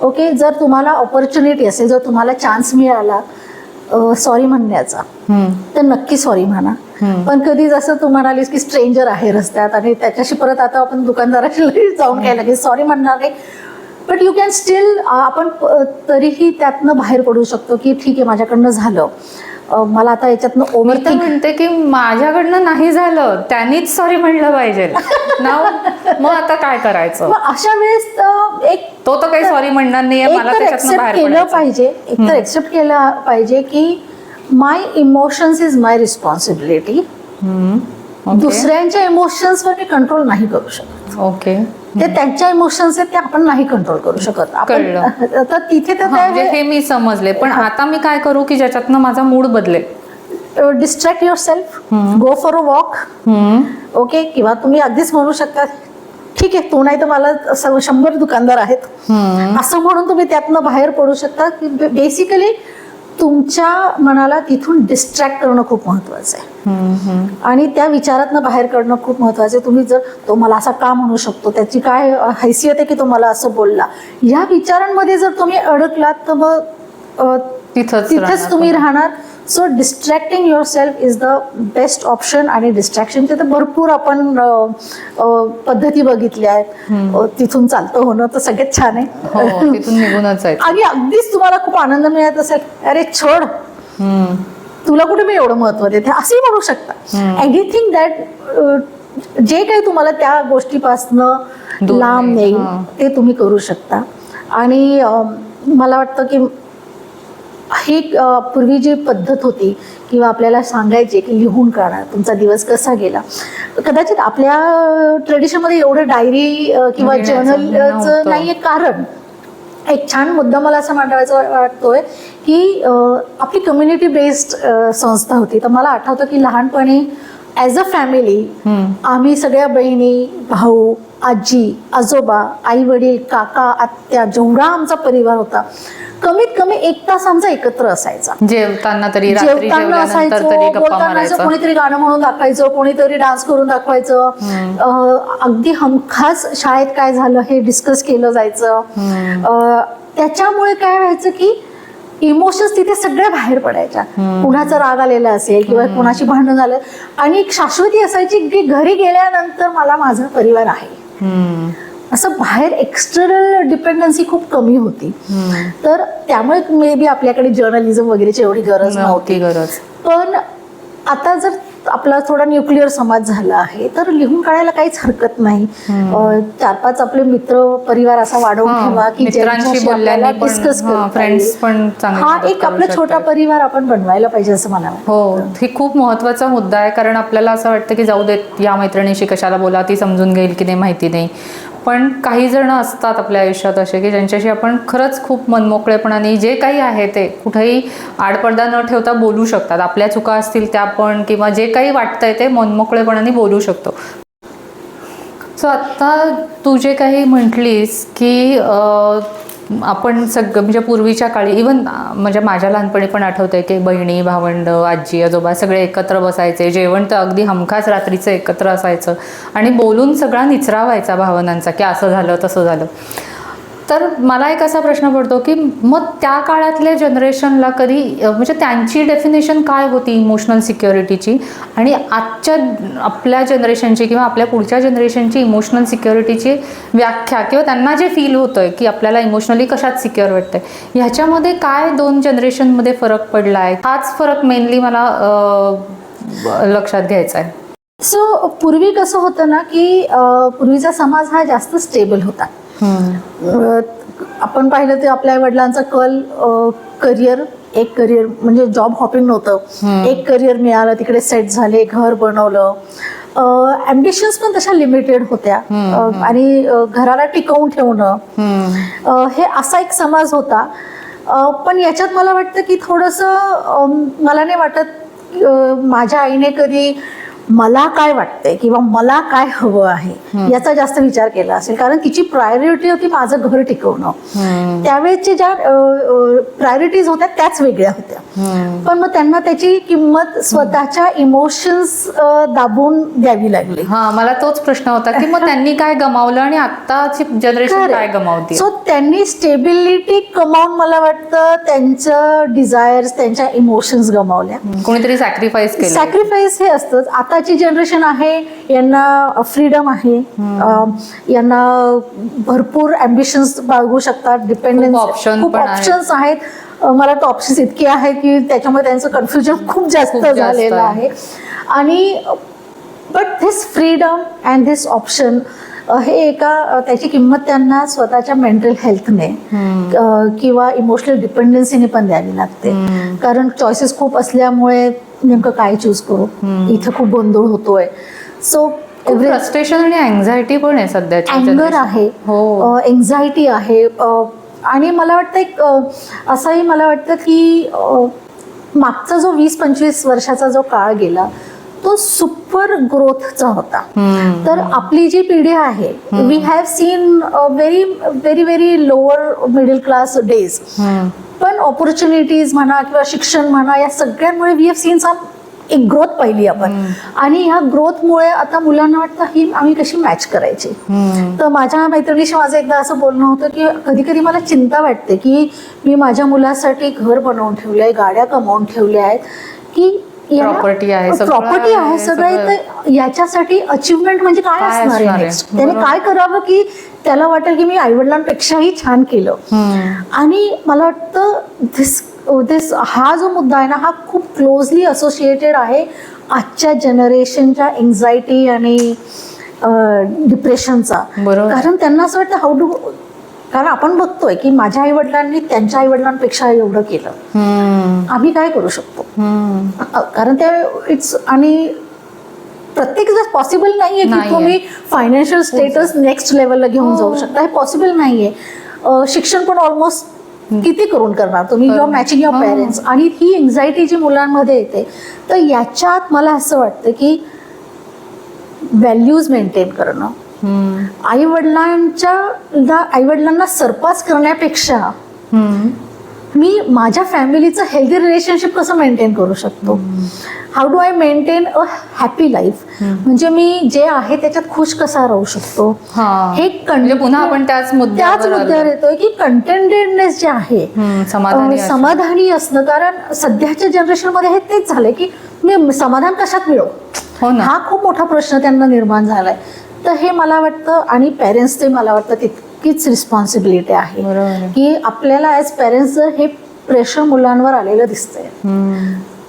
ओके, जर तुम्हाला ऑपॉर्च्युनिटी असेल, जर तुम्हाला चान्स मिळाला सॉरी म्हणण्याचा, तर नक्की सॉरी म्हणा. पण कधी जसं तू म्हणालीस की स्ट्रेंजर आहे रस्त्यात आणि त्याच्याशी परत आता आपण दुकानदाराशी जाऊन काय लागेल सॉरी म्हणणार नाही, बट यू कॅन स्टील, आपण तरीही त्यातनं बाहेर पडू शकतो की ठीक आहे माझ्याकडनं झालं, मला आता याच्यातनं ओव्हर मी तर म्हणते की माझ्याकडनं नाही झालं, त्यांनीच सॉरी म्हणलं पाहिजे ना. मग आता काय करायचं? मग अशा वेळेस एक तो तर काही सॉरी म्हणणार नाहीये, मला त्याच्यातनं एक्सेप्ट बाहेर केलं पडायचं. पाहिजे, एकतर एक्सेप्ट केलं पाहिजे की माय इमोशन्स इज माय रिस्पॉन्सिबिलिटी. दुसऱ्यांच्या इमोशन्सवर मी कंट्रोल नाही करू शकत. ओके, ते त्यांच्या इमोशन्स आहेत ते आपण नाही कंट्रोल करू शकत. आपण तर तिथे तर म्हणजे हे मी समजले, पण आता मी काय करू की ज्याच्यातनं माझा मूड बदलेल? Distract your self, go for a walk, okay, किंवा तुम्ही अगदीच म्हणू शकता ठीक आहे तू नाही तर मला 100 दुकानदार आहेत असं म्हणून तुम्ही त्यातनं बाहेर पडू शकता. बेसिकली तुमच्या मनाला तिथून डिस्ट्रॅक्ट करणं खूप महत्वाचं आहे आणि त्या विचारातनं बाहेर काढणं खूप महत्वाचं आहे. तुम्ही जर तो मला असा का म्हणू शकतो, त्याची काय हैसियत आहे की तो मला असं बोलला, या विचारांमध्ये जर तुम्ही अडकलात तर मग तिथेच तुम्ही राहणार. So distracting your self is the best option. आणि डिस्ट्रॅक्शनचे तर भरपूर आपण पद्धती बघितल्या आहेत. तिथून चालतं होणं तर सगळ्यात छान आहे, तिथून निघूनच आहे. आणि अगदीच तुम्हाला खूप आनंद मिळत असेल, अरे छोड तुला कुठे मी एवढं महत्व देते असंही म्हणू शकता. एनिथिंग दॅट जे काही तुम्हाला त्या गोष्टीपासनं लांब नेईल ते तुम्ही करू शकता. आणि मला वाटतं की ही पूर्वी जी पद्धत होती किंवा आपल्याला सांगायचे की लिहून काढा तुमचा दिवस कसा गेला, कदाचित आपल्या ट्रेडिशनमध्ये एवढं डायरी किंवा जर्नलचं नाहीये. कारण एक छान मुद्दा मला असं मांडायचा वाटतोय की आपली कम्युनिटी बेस्ड संस्था होती. तर मला आठवतं की लहानपणी ॲज अ फॅमिली आम्ही सगळ्या बहिणी, भाऊ, आजी, आजोबा, आई वडील, काका, आत्या, जेवढा आमचा परिवार होता कमीत कमी 1 तास आमचा एकत्र असायचा. जेवताना तरी, जेवताना असायचो, बोलताना कोणीतरी गाणं म्हणून दाखवायचं, कोणीतरी डान्स करून दाखवायचं, अगदी हमखास शाळेत काय झालं हे डिस्कस केलं जायचं. त्याच्यामुळे काय व्हायचं की इमोशन्स तिथे सगळ्या बाहेर पडायच्या. कुणाचा राग आलेला असेल किंवा कुणाशी भांडण झालं, आणि एक शाश्वती असायची की घरी गेल्यानंतर मला माझा परिवार आहे, असं बाहेर एक्सटर्नल डिपेंडन्सी खूप कमी होती. तर त्यामुळे मे बी आपल्याकडे जर्नलिझम वगैरेची एवढी गरज नव्हती. पण आता जर आपला थोडा न्यूक्लिअर समाज झाला आहे तर लिहून काढायला काहीच हरकत नाही. 4-5 आपले मित्र परिवार असा वाढवून ठेवा की ज्यांच्याशी डिस्कस करू. हा एक आपला छोटा परिवार आपण बनवायला पाहिजे असं मला वाटतं. हो, ही खूप महत्त्वाचा मुद्दा आहे. कारण आपल्याला असं वाटतं की जाऊ देत या मैत्रिणीशी कशाला बोला, ती समजून घेईल की नाही माहिती नाही. पण काही जण असतात आपल्या आयुष्यात असे की ज्यांच्याशी आपण खरंच खूप मनमोकळेपणाने जे काही आहे ते कुठेही आडपडदा न ठेवता बोलू शकतात. आपल्या चुका असतील त्या पण, किंवा जे काही वाटतंय ते मनमोकळेपणाने बोलू शकतो. सो आत्ता तू जे काही म्हटलीस की आपण सगळं म्हणजे पूर्वीच्या काळी इवन म्हणजे माझ्या लहानपणी पण आठवतंय की बहिणी, भावंड, आजी, आजोबा सगळे एकत्र बसायचे, जेवण तर अगदी हमखास रात्रीचं एकत्र असायचं आणि बोलून सगळा निचरा व्हायचा भावनांचा की असं झालं तसं झालं. तर मला एक असा प्रश्न पडतो की मग त्या काळातल्या जनरेशनला कधी म्हणजे त्यांची डेफिनेशन काय होती इमोशनल सिक्युरिटीची, आणि आजच्या आपल्या जनरेशनची किंवा आपल्या पुढच्या जनरेशनची इमोशनल सिक्युरिटीची व्याख्या किंवा त्यांना जे फील होतंय की आपल्याला इमोशनली कशात सिक्युअर वाटतंय, ह्याच्यामध्ये काय 2 जनरेशनमध्ये फरक पडला आहे? हाच फरक मेनली मला लक्षात घ्यायचा आहे. सो पूर्वी कसं होतं ना की पूर्वीचा समाज हा जास्त स्टेबल होता. आपण पाहिलं ते आपल्या वडिलांचा कल करिअर, एक करिअर म्हणजे जॉब हॉपिंग नव्हतं, एक करिअर मिळालं, तिकडे सेट झाले, घर बनवलं. ॲम्बिशन्स पण तशा लिमिटेड होत्या आणि घराला टिकवून ठेवणं हे असा एक समाज होता. पण याच्यात मला वाटतं की थोडंसं मला नाही वाटत माझ्या आईने कधी मला काय वाटतंय किंवा मला काय हवं आहे याचा जास्त विचार केला असेल, कारण तिची प्रायोरिटी होती माझं घर टिकवणं. त्यावेळेच्या ज्या प्रायोरिटीज होत्या त्याच वेगळ्या होत्या. पण मग त्यांना त्याची किंमत स्वतःच्या इमोशन्स दाबून द्यावी लागली. हा, मला तोच प्रश्न होता की मग त्यांनी काय गमावलं आणि आत्ताची जनरेशन काय गमावते. सो त्यांनी स्टेबिलिटी कमावून मला वाटतं त्यांचं डिझायर्स, त्यांच्या इमोशन्स गमावल्या. कोणीतरी सॅक्रिफाईस केलं. सॅक्रिफाईस हे असतंच. आताची जनरेशन आहे, यांना फ्रीडम आहे, यांना भरपूर ॲम्बिशन्स बाळगू शकतात, डिपेंडन्स, खूप ऑप्शन्स आहेत. मला तर ऑप्शन्स इतके आहेत की त्याच्यामुळे त्यांचं कन्फ्युजन खूप जास्त झालेलं आहे. आणि but this freedom and this option हे एका त्याची किंमत त्यांना स्वतःच्या मेंटल हेल्थने किंवा इमोशनल डिपेंडन्सीने पण द्यावी लागते. कारण चॉईसेस खूप असल्यामुळे नेमकं काय चूज करू, इथं खूप गोंधळ होतोय. सो फ्रस्ट्रेशन आणि अँझायटी पण आहे सध्याची. अँगर आहे, एन्झायटी आहे. आणि मला वाटतं एक असंही मला वाटतं की मागचा जो 20-25 वर्षाचा जो काळ गेला तो सुपर ग्रोथचा होता. तर आपली जी पिढी आहे, we have seen very very very lower middle class days, पण ऑपॉर्च्युनिटीज म्हणा किंवा शिक्षण म्हणा या सगळ्यांमुळे वी हॅव सीन सम एक ग्रोथ पाहिली आपण. आणि ह्या ग्रोथमुळे आता मुलांना वाटतं ही आम्ही कशी मॅच करायची. तर माझ्या मैत्रिणीशी माझं एकदा असं बोलणं होतं की कधी कधी मला चिंता वाटते की मी माझ्या मुलासाठी घर बनवून ठेवलं आहे, गाड्या कमावून ठेवल्या आहेत, की प्रॉपर्टी आहे सगळे, तर याच्यासाठी अचिव्हमेंट म्हणजे काय असणार आहे नेक्स्ट, त्याने काय करावं की त्याला वाटेल की मी आईवडिलांपेक्षाही छान केलं. आणि मला वाटतं हा जो मुद्दा आहे ना, हा खूप क्लोजली असोसिएटेड आहे आजच्या जनरेशनच्या एन्झायटी आणि डिप्रेशनचा. कारण त्यांना असं वाटतं हाऊ टू, कारण आपण बघतोय की माझ्या आईवडिलांनी त्यांच्या आईवडिलांपेक्षा एवढं केलं, आम्ही काय करू शकतो. कारण ते इट्स, आणि प्रत्येक पॉसिबल नाहीये की तुम्ही फायनान्शियल स्टेटस नेक्स्ट लेवलला घेऊन जाऊ शकता. हे पॉसिबल नाहीये. शिक्षण पण ऑलमोस्ट किती करून करणार तुम्ही, युअर मॅचिंग युअर पेरेंट्स. आणि ही एन्झायटी जी मुलांमध्ये येते, तर याच्यात मला असं वाटतं की व्हॅल्यूज मेंटेन करणं, आईवडिलांना सरपास करण्यापेक्षा मी माझ्या फॅमिलीचं हेल्दी रिलेशनशिप कसं मेंटेन करू शकतो, how do I maintain a happy life, म्हणजे मी जे आहे त्याच्यात खुश कसा राहू शकतो. हे पुन्हा आपण त्याच मुद्द्यावर येतोय की कंटेंटेडनेस जे आहे, समाधानी असणं. कारण सध्याच्या जनरेशन मध्ये हे तेच झालंय की मी समाधान कशात मिळवू, हा खूप मोठा प्रश्न त्यांना निर्माण झालाय. तर हे मला वाटतं, आणि पेरेंट्सचे मला वाटतं तितकीच रिस्पॉन्सिबिलिटी आहे की आपल्याला ॲज पेरेंट्स जर हे प्रेशर मुलांवर आलेलं दिसतंय.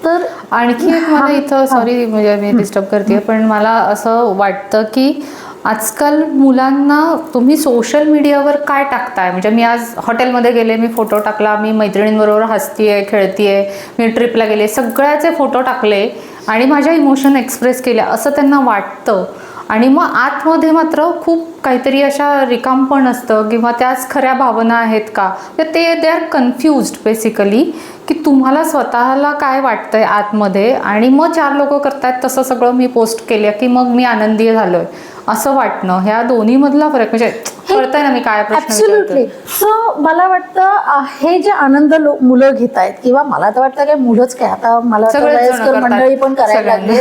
तर आणखी एक मला इथं, सॉरी म्हणजे मी डिस्टर्ब करते, पण मला असं वाटतं की आजकाल मुलांना तुम्ही सोशल मीडियावर काय टाकताय, म्हणजे मी आज हॉटेलमध्ये गेले, मी फोटो टाकला, मी मैत्रिणींबरोबर हसतीये, खेळतीये, मी ट्रिपला गेले, सगळ्याचे फोटो टाकले आणि माझ्या इमोशन एक्सप्रेस केल्या असं त्यांना वाटतं. आणि मग आतमध्ये मात्र खूप काहीतरी अशा रिकामपण असतं किंवा त्याच खऱ्या भावना आहेत का, तर ते दे आर कन्फ्युज्ड बेसिकली की तुम्हाला स्वतःला काय वाटतंय आतमध्ये, आणि मग 4 लोक करतायत तसं सगळं मी पोस्ट केलं की मग मी आनंदी झालोय असं वाटणं. ह्या दोन्ही मधला फरक म्हणजे कळतंय ना मी काय प्रश्न विचारते. सो मला वाटतं हे जे आनंद मुलं घेत आहेत, किंवा मला तर वाटतं काय मुलंच काय, आता मला मंडळी पण करायला लागले,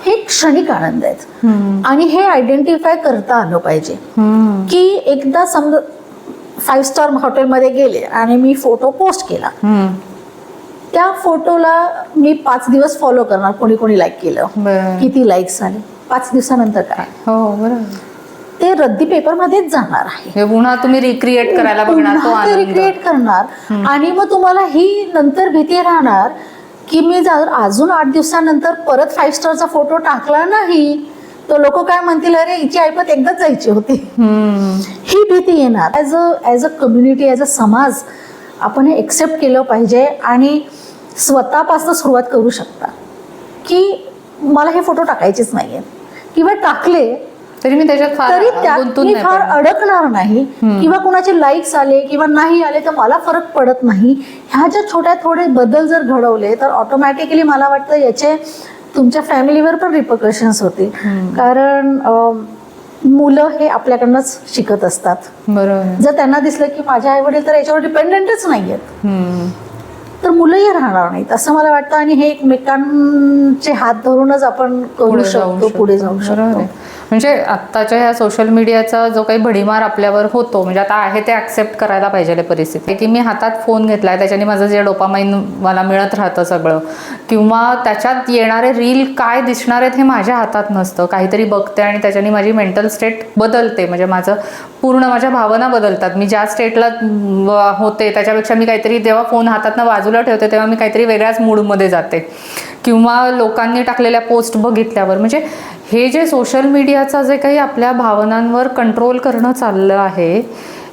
हे क्षणिक आनंद आहेत. आणि हे आयडेंटिफाय करता आलं पाहिजे की एकदा समजा 5 स्टार हॉटेलमध्ये गेले आणि मी फोटो पोस्ट केला, त्या फोटोला मी 5 दिवस फॉलो करणार, कोणी कोणी लाईक केलं, किती लाईक्स आले, 5 दिवसानंतर काय, हो बरोबर, ते रद्दी पेपर मध्येच जाणार आहे. पुन्हा तुम्ही रिक्रिएट करायला बघणार, रिक्रिएट करणार. आणि मग तुम्हाला ही नंतर भीती राहणार की मी जर अजून 8 दिवसानंतर परत 5 स्टारचा फोटो टाकला नाही तर लोक काय म्हणतील, अरे हिची ऐपत एकदाच जायची होती. ही भीती येणार. As a community, as a समाज आपण हे एक्सेप्ट केलं पाहिजे आणि स्वतःपासून सुरुवात करू शकता की मला हे फोटो टाकायचेच नाही आहेत, किंवा टाकले तरी मी त्याच्यात तरी फार त्यात गुंतून मी नाही फार पडणार. अडकणार नाही, किंवा कुणाचे लाईक्स आले किंवा नाही आले तर मला फरक पडत नाही. ह्या ज्या छोट्या थोडे बदल जर घडवले तर ऑटोमॅटिकली मला वाटतं याचे तुमच्या फॅमिलीवर पण रिपरकशन्स होतील. कारण मुलं हे आपल्याकडनंच शिकत असतात. बरोबर. जर त्यांना दिसलं की माझे आई वडील तर याच्यावर डिपेंडेंटच नाही आहेत, तर मुलंही राहणार नाहीत असं मला वाटतं. आणि हे एकमेकांचे हात धरूनच आपण करू शकतो, पुढे जाऊ बरोबर शकतो. आहे. म्हणजे आत्ताच्या ह्या सोशल मीडियाचा जो काही भडीमार आपल्यावर होतो, म्हणजे आता आहे ते ऍक्सेप्ट करायला पाहिजे परिस्थिती, की मी हातात फोन घेतलाय त्याच्याने माझं जे डोपामाइन मला मिळत राहतं सगळं, किंवा त्याच्यात येणारे रील काय दिसणार आहेत हे माझ्या हातात नसतं. काहीतरी बघते आणि त्याच्याने माझी मेंटल स्टेट बदलते, म्हणजे माझ्या भावना बदलतात. मी ज्या स्टेटला होते त्याच्यापेक्षा मी काहीतरी जेव्हा फोन हातातनं बाजूला ठेवते तेव्हा मी काहीतरी वेगळ्याच मूडमध्ये जाते. किंवा लोकांनी टाकलेल्या पोस्ट बघितल्यावर, म्हणजे हे जे सोशल मीडियाचा जे काही आपल्या भावनांवर कंट्रोल करणं चाललं आहे,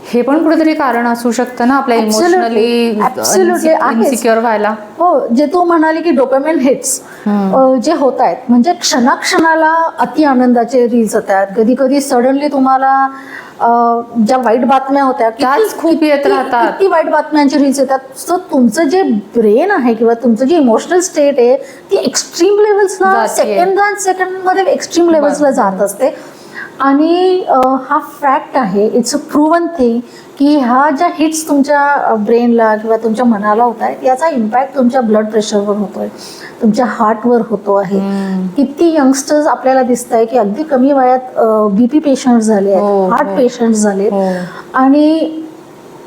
हे पण कुठेतरी कारण असू शकतं ना आपल्या इमोशनली इन्सिक्युअर व्हायला. हो, जे तू म्हणाली की डोपामाइन हिट्स जे होत आहेत, म्हणजे क्षणाक्षणाला अति आनंदाचे रील्स येतात. कधी कधी सडनली तुम्हाला ज्या वाईट बातम्या होत्या त्याच खूप येत राहतात. किती वाईट बातम्यांचे रील्स येतात. सो तुमचं जे ब्रेन आहे किंवा तुमचं जे इमोशनल स्टेट आहे ती एक्स्ट्रीम लेवल्सला सेकंडमध्ये एक्स्ट्रीम लेवल्सला जात असते. आणि हा फॅक्ट आहे, इट्स अ प्रूव्हन थिंग की ह्या ज्या हिट्स तुमच्या ब्रेनला किंवा तुमच्या मनाला होत आहेत याचा इम्पॅक्ट तुमच्या ब्लड प्रेशरवर होतोय, तुमच्या हार्टवर होतो आहे. किती यंगस्टर्स आपल्याला दिसत आहे की अगदी कमी वयात BP पेशंट झाले आहेत, हार्ट पेशंट झाले. आणि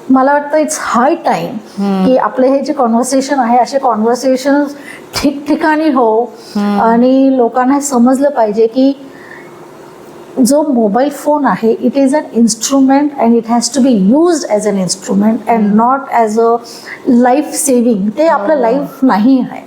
मला वाटतं इट्स हाय टाइम की आपले हे जे कॉन्व्हर्सेशन आहे असे कॉन्व्हर्सेशन ठिकठिकाणी हो, आणि लोकांना हे समजलं पाहिजे की जो मोबाईल फोन आहे it is an instrument and it has to be used as an instrument and not as a life saving. ते आपलं लाईफ नाही आहे.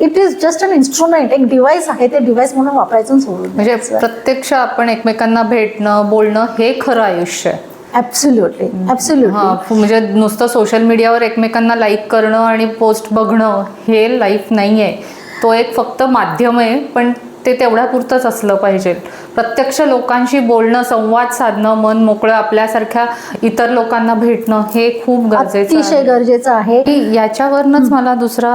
It is just an instrument, एक डिव्हाइस आहे, ते डिव्हाइस म्हणून वापरायचं सोडून. म्हणजे प्रत्यक्ष आपण एकमेकांना भेटणं, बोलणं हे खरं आयुष्य आहे. Absolutely, absolutely. म्हणजे नुसतं सोशल मीडियावर एकमेकांना लाईक करणं आणि पोस्ट बघणं हे लाईफ नाही आहे. तो एक फक्त माध्यम आहे, पण ते तेवढ्यापुरतंच असलं पाहिजे. प्रत्यक्ष लोकांशी बोलणं, संवाद साधणं, मन मोकळं आपल्यासारख्या इतर लोकांना भेटणं हे खूप गरजेचं, अतिशय गरजेचं आहे. याच्यावरनच मला दुसरा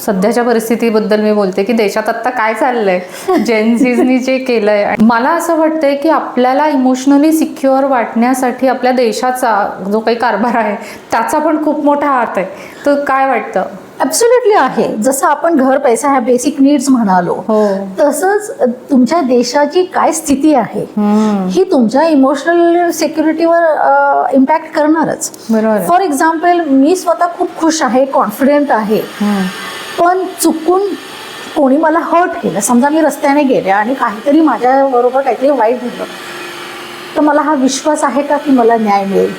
सध्याच्या परिस्थितीबद्दल मी बोलते की देशात आता काय चाललंय, जेनझीजनी जे केलंय. मला असं वाटतंय की आपल्याला इमोशनली सिक्युअर वाटण्यासाठी आपल्या देशाचा जो काही कारभार आहे त्याचा पण खूप मोठा हात आहे. तर काय वाटतं? ॲब्सोल्युटली आहे. जसं आपण घर, पैसा ह्या बेसिक नीड्स म्हणालो, तसंच तुमच्या देशाची काय स्थिती आहे ही तुमच्या इमोशनल सिक्युरिटीवर इम्पॅक्ट करणारच. फॉर एक्झाम्पल, मी स्वतः खूप खुश आहे, कॉन्फिडेंट आहे, पण चुकून कोणी मला हर्ट केलं, समजा मी रस्त्याने गेले आणि काहीतरी माझ्याबरोबर काहीतरी वाईट झालं, तर मला हा विश्वास आहे का की मला न्याय मिळेल?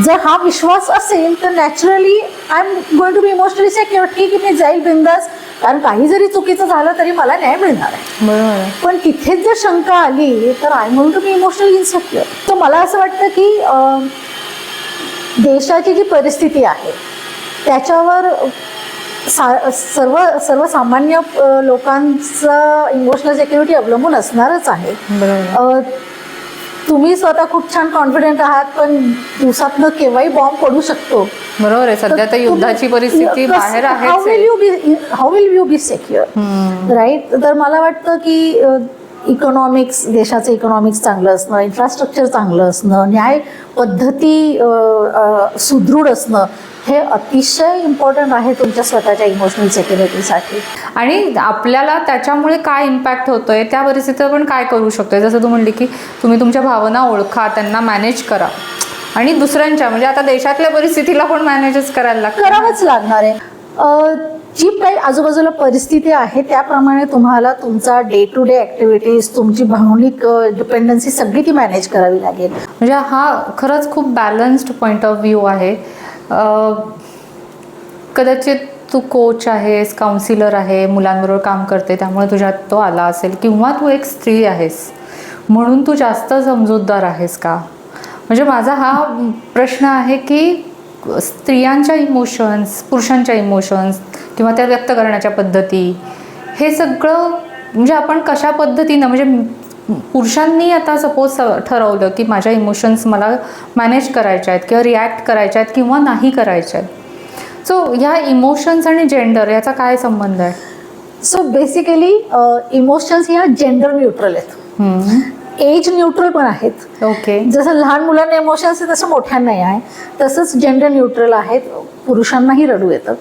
जर हा विश्वास असेल तर naturally I am going to be emotionally secure. ठीक आहे, मी जाईल बिंदास, कारण काही जरी चुकीचं झालं तरी मला न्याय मिळणार आहे. पण तिथेच जर शंका आली तर I am going to be emotionally insecure. तर मला असं वाटतं की देशाची जी परिस्थिती आहे त्याच्यावर सर्वसामान्य लोकांचं इमोशनल सिक्युरिटी अवलंबून असणारच आहे. तुम्ही स्वतः खूप छान कॉन्फिडेंट आहात, पण दिवसातनं केव्हाही बॉम्ब पडू शकतो. बरोबर आहे. सध्या तर युद्धाची परिस्थिती बाहेर आहे. How will you be secure, right? तर मला वाटतं की इकॉनॉमिक्स, देशाचं इकॉनॉमिक्स चांगलं असणं, इन्फ्रास्ट्रक्चर चांगलं असणं, न्याय पद्धती सुदृढ असणं हे अतिशय इम्पॉर्टंट आहे तुमच्या स्वतःच्या इमोशनल सिक्युरिटीसाठी. आणि आपल्याला त्याच्यामुळे काय इम्पॅक्ट होतोय, त्या परिस्थितीत आपण काय करू शकतोय. जसं तू म्हणली की तुम्ही तुमच्या भावना ओळखा, त्यांना मॅनेज करा, आणि दुसऱ्यांच्या म्हणजे आता देशातल्या परिस्थितीला पण मॅनेजच करावंच लागणार आहे. जी काही आजूबाजूला परिस्थिती आहे त्याप्रमाणे तुम्हाला तुमचा डे टू डे ॲक्टिव्हिटीज, तुमची भावनिक डिपेंडन्सी सगळी ती मॅनेज करावी लागेल. म्हणजे हा खरंच खूप बॅलन्स्ड पॉईंट ऑफ व्ह्यू आहे. कदाचित तू कोच आहेस, काउन्सिलर आहे, मुलांबरोबर काम करते, त्यामुळे तुझ्यात तो आला असेल, किंवा तू एक स्त्री आहेस म्हणून तू जास्त समजूतदार आहेस का? म्हणजे माझा हा प्रश्न आहे की स्त्रियांच्या इमोशन्स, पुरुषांच्या इमोशन्स किंवा त्या व्यक्त करण्याच्या पद्धती, हे सगळं म्हणजे आपण कशा पद्धतीनं, म्हणजे पुरुषांनी आता सपोज ठरवलं की माझ्या इमोशन्स मला मॅनेज करायच्या आहेत किंवा रिॲक्ट करायच्या आहेत किंवा नाही करायच्या आहेत, सो ह्या इमोशन्स आणि जेंडर याचा काय संबंध आहे? सो बेसिकली इमोशन्स ह्या जेंडर न्यूट्रल आहेत, एज न्यूट्रल पण आहेत. ओके. जसं लहान मुलांना इमोशन्स आहे तसं मोठ्यांनाही आहे, तसंच जेंडर न्यूट्रल आहेत. पुरुषांनाही रडू येतं,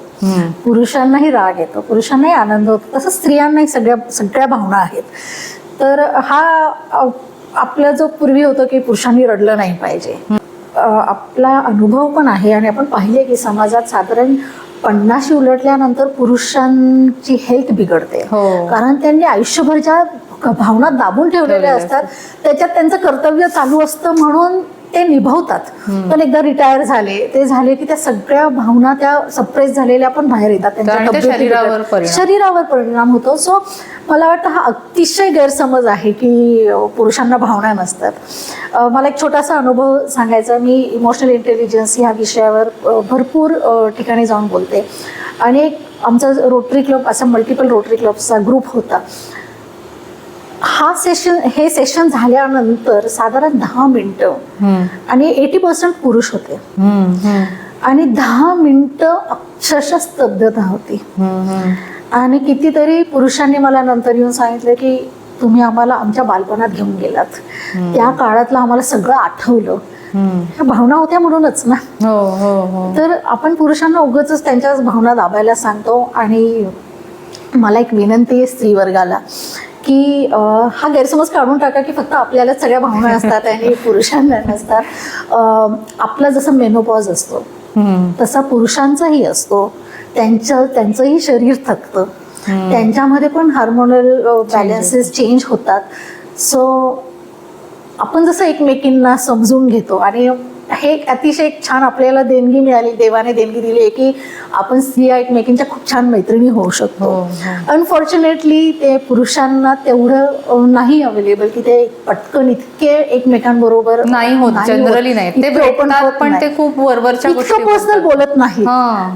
पुरुषांनाही राग येतो, पुरुषांनाही आनंद होतो, तसंच स्त्रियांनाही सगळ्या भावना आहेत. तर हा आपला जो पूर्वी होतं की पुरुषांनी रडलं नाही पाहिजे, आपला अनुभव पण आहे आणि आपण पाहिले की समाजात साधारण 50 उलटल्यानंतर पुरुषांची हेल्थ बिघडते. कारण त्यांनी आयुष्यभर ज्या भावना दाबून ठेवलेल्या असतात त्याच्यात त्यांचं कर्तव्य चालू असतं म्हणून ते निभावतात. पण एकदा रिटायर झाले, ते झाले की त्या सगळ्या भावना त्या सप्रेस झालेल्या पण बाहेर येतात, त्यांच्या शरीरावर परिणाम होतो. सो मला वाटतं हा अतिशय गैरसमज आहे की पुरुषांना भावना नसतात. मला एक छोटासा अनुभव सांगायचा. मी इमोशनल इंटेलिजन्स ह्या विषयावर भरपूर ठिकाणी जाऊन बोलते आणि आमचा रोटरी क्लब, असा मल्टिपल रोटरी क्लबचा ग्रुप होता. हे सेशन झाल्यानंतर साधारण 10 मिनिटं आणि 80% पुरुष होते आणि 10 मिनिटं अक्षरशः स्तब्धता होती. आणि कितीतरी पुरुषांनी मला नंतर येऊन सांगितलं की तुम्ही आम्हाला आमच्या बालपणात घेऊन गेलात, त्या काळातलं आम्हाला सगळं आठवलं. ह्या भावना होत्या म्हणूनच ना. तर आपण पुरुषांना उगाचच त्यांच्या भावना दाबायला सांगतो. आणि मला एक विनंती आहे स्त्री वर्गाला की हा गैरसमज काढून टाका की फक्त आपल्याला सगळ्या भावना असतात आणि पुरुषांना नसतात. आपला जसं मेनोपॉज असतो तसा पुरुषांचाही असतो. त्यांचंही शरीर थकतं, त्यांच्यामध्ये पण हार्मोनल बॅलन्सेस चेंज होतात. सो आपण जसं एकमेकींना समजून घेतो आणि हे अतिशय एक छान आपल्याला देणगी मिळाली, देवाने देणगी दिली आहे की आपण स्त्रिया एकमेकींच्या खूप छान मैत्रिणी होऊ शकतो. अनफॉर्च्युनेटली ते पुरुषांना तेवढं नाही अवेलेबल की ते पटकन इतके एकमेकांबरोबर नाही होत, जनरली नाही. ते भेटतात पण ते खूप वरवरच्या गोष्टी पर्सनल बोलत नाही.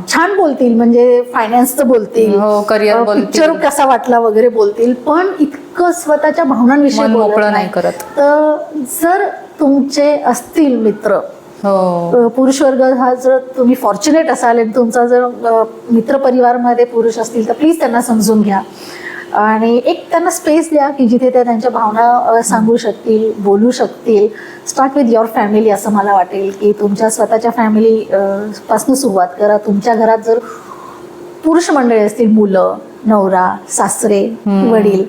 छान बोलतील, म्हणजे फायनान्सचं बोलतील, करिअर बोलतील, पिक्चर कसा वाटला वगैरे बोलतील, पण इतकं स्वतःच्या भावनांविषयी मोकळं नाही करत. तर जर तुमचे असतील मित्र, पुरुष वर्ग हा जर तुम्ही फॉर्च्युनेट असाल आणि तुमचा जर मित्र परिवारमध्ये पुरुष असतील तर प्लीज त्यांना समजून घ्या आणि एक त्यांना स्पेस द्या की जिथे ते त्यांच्या भावना सांगू शकतील, बोलू शकतील. स्टार्ट विथ युअर फॅमिली असं मला वाटेल की तुमच्या स्वतःच्या फॅमिली पासून सुरुवात करा. तुमच्या घरात जर पुरुष मंडळी असतील, मुलं, नवरा, सासरे, वडील,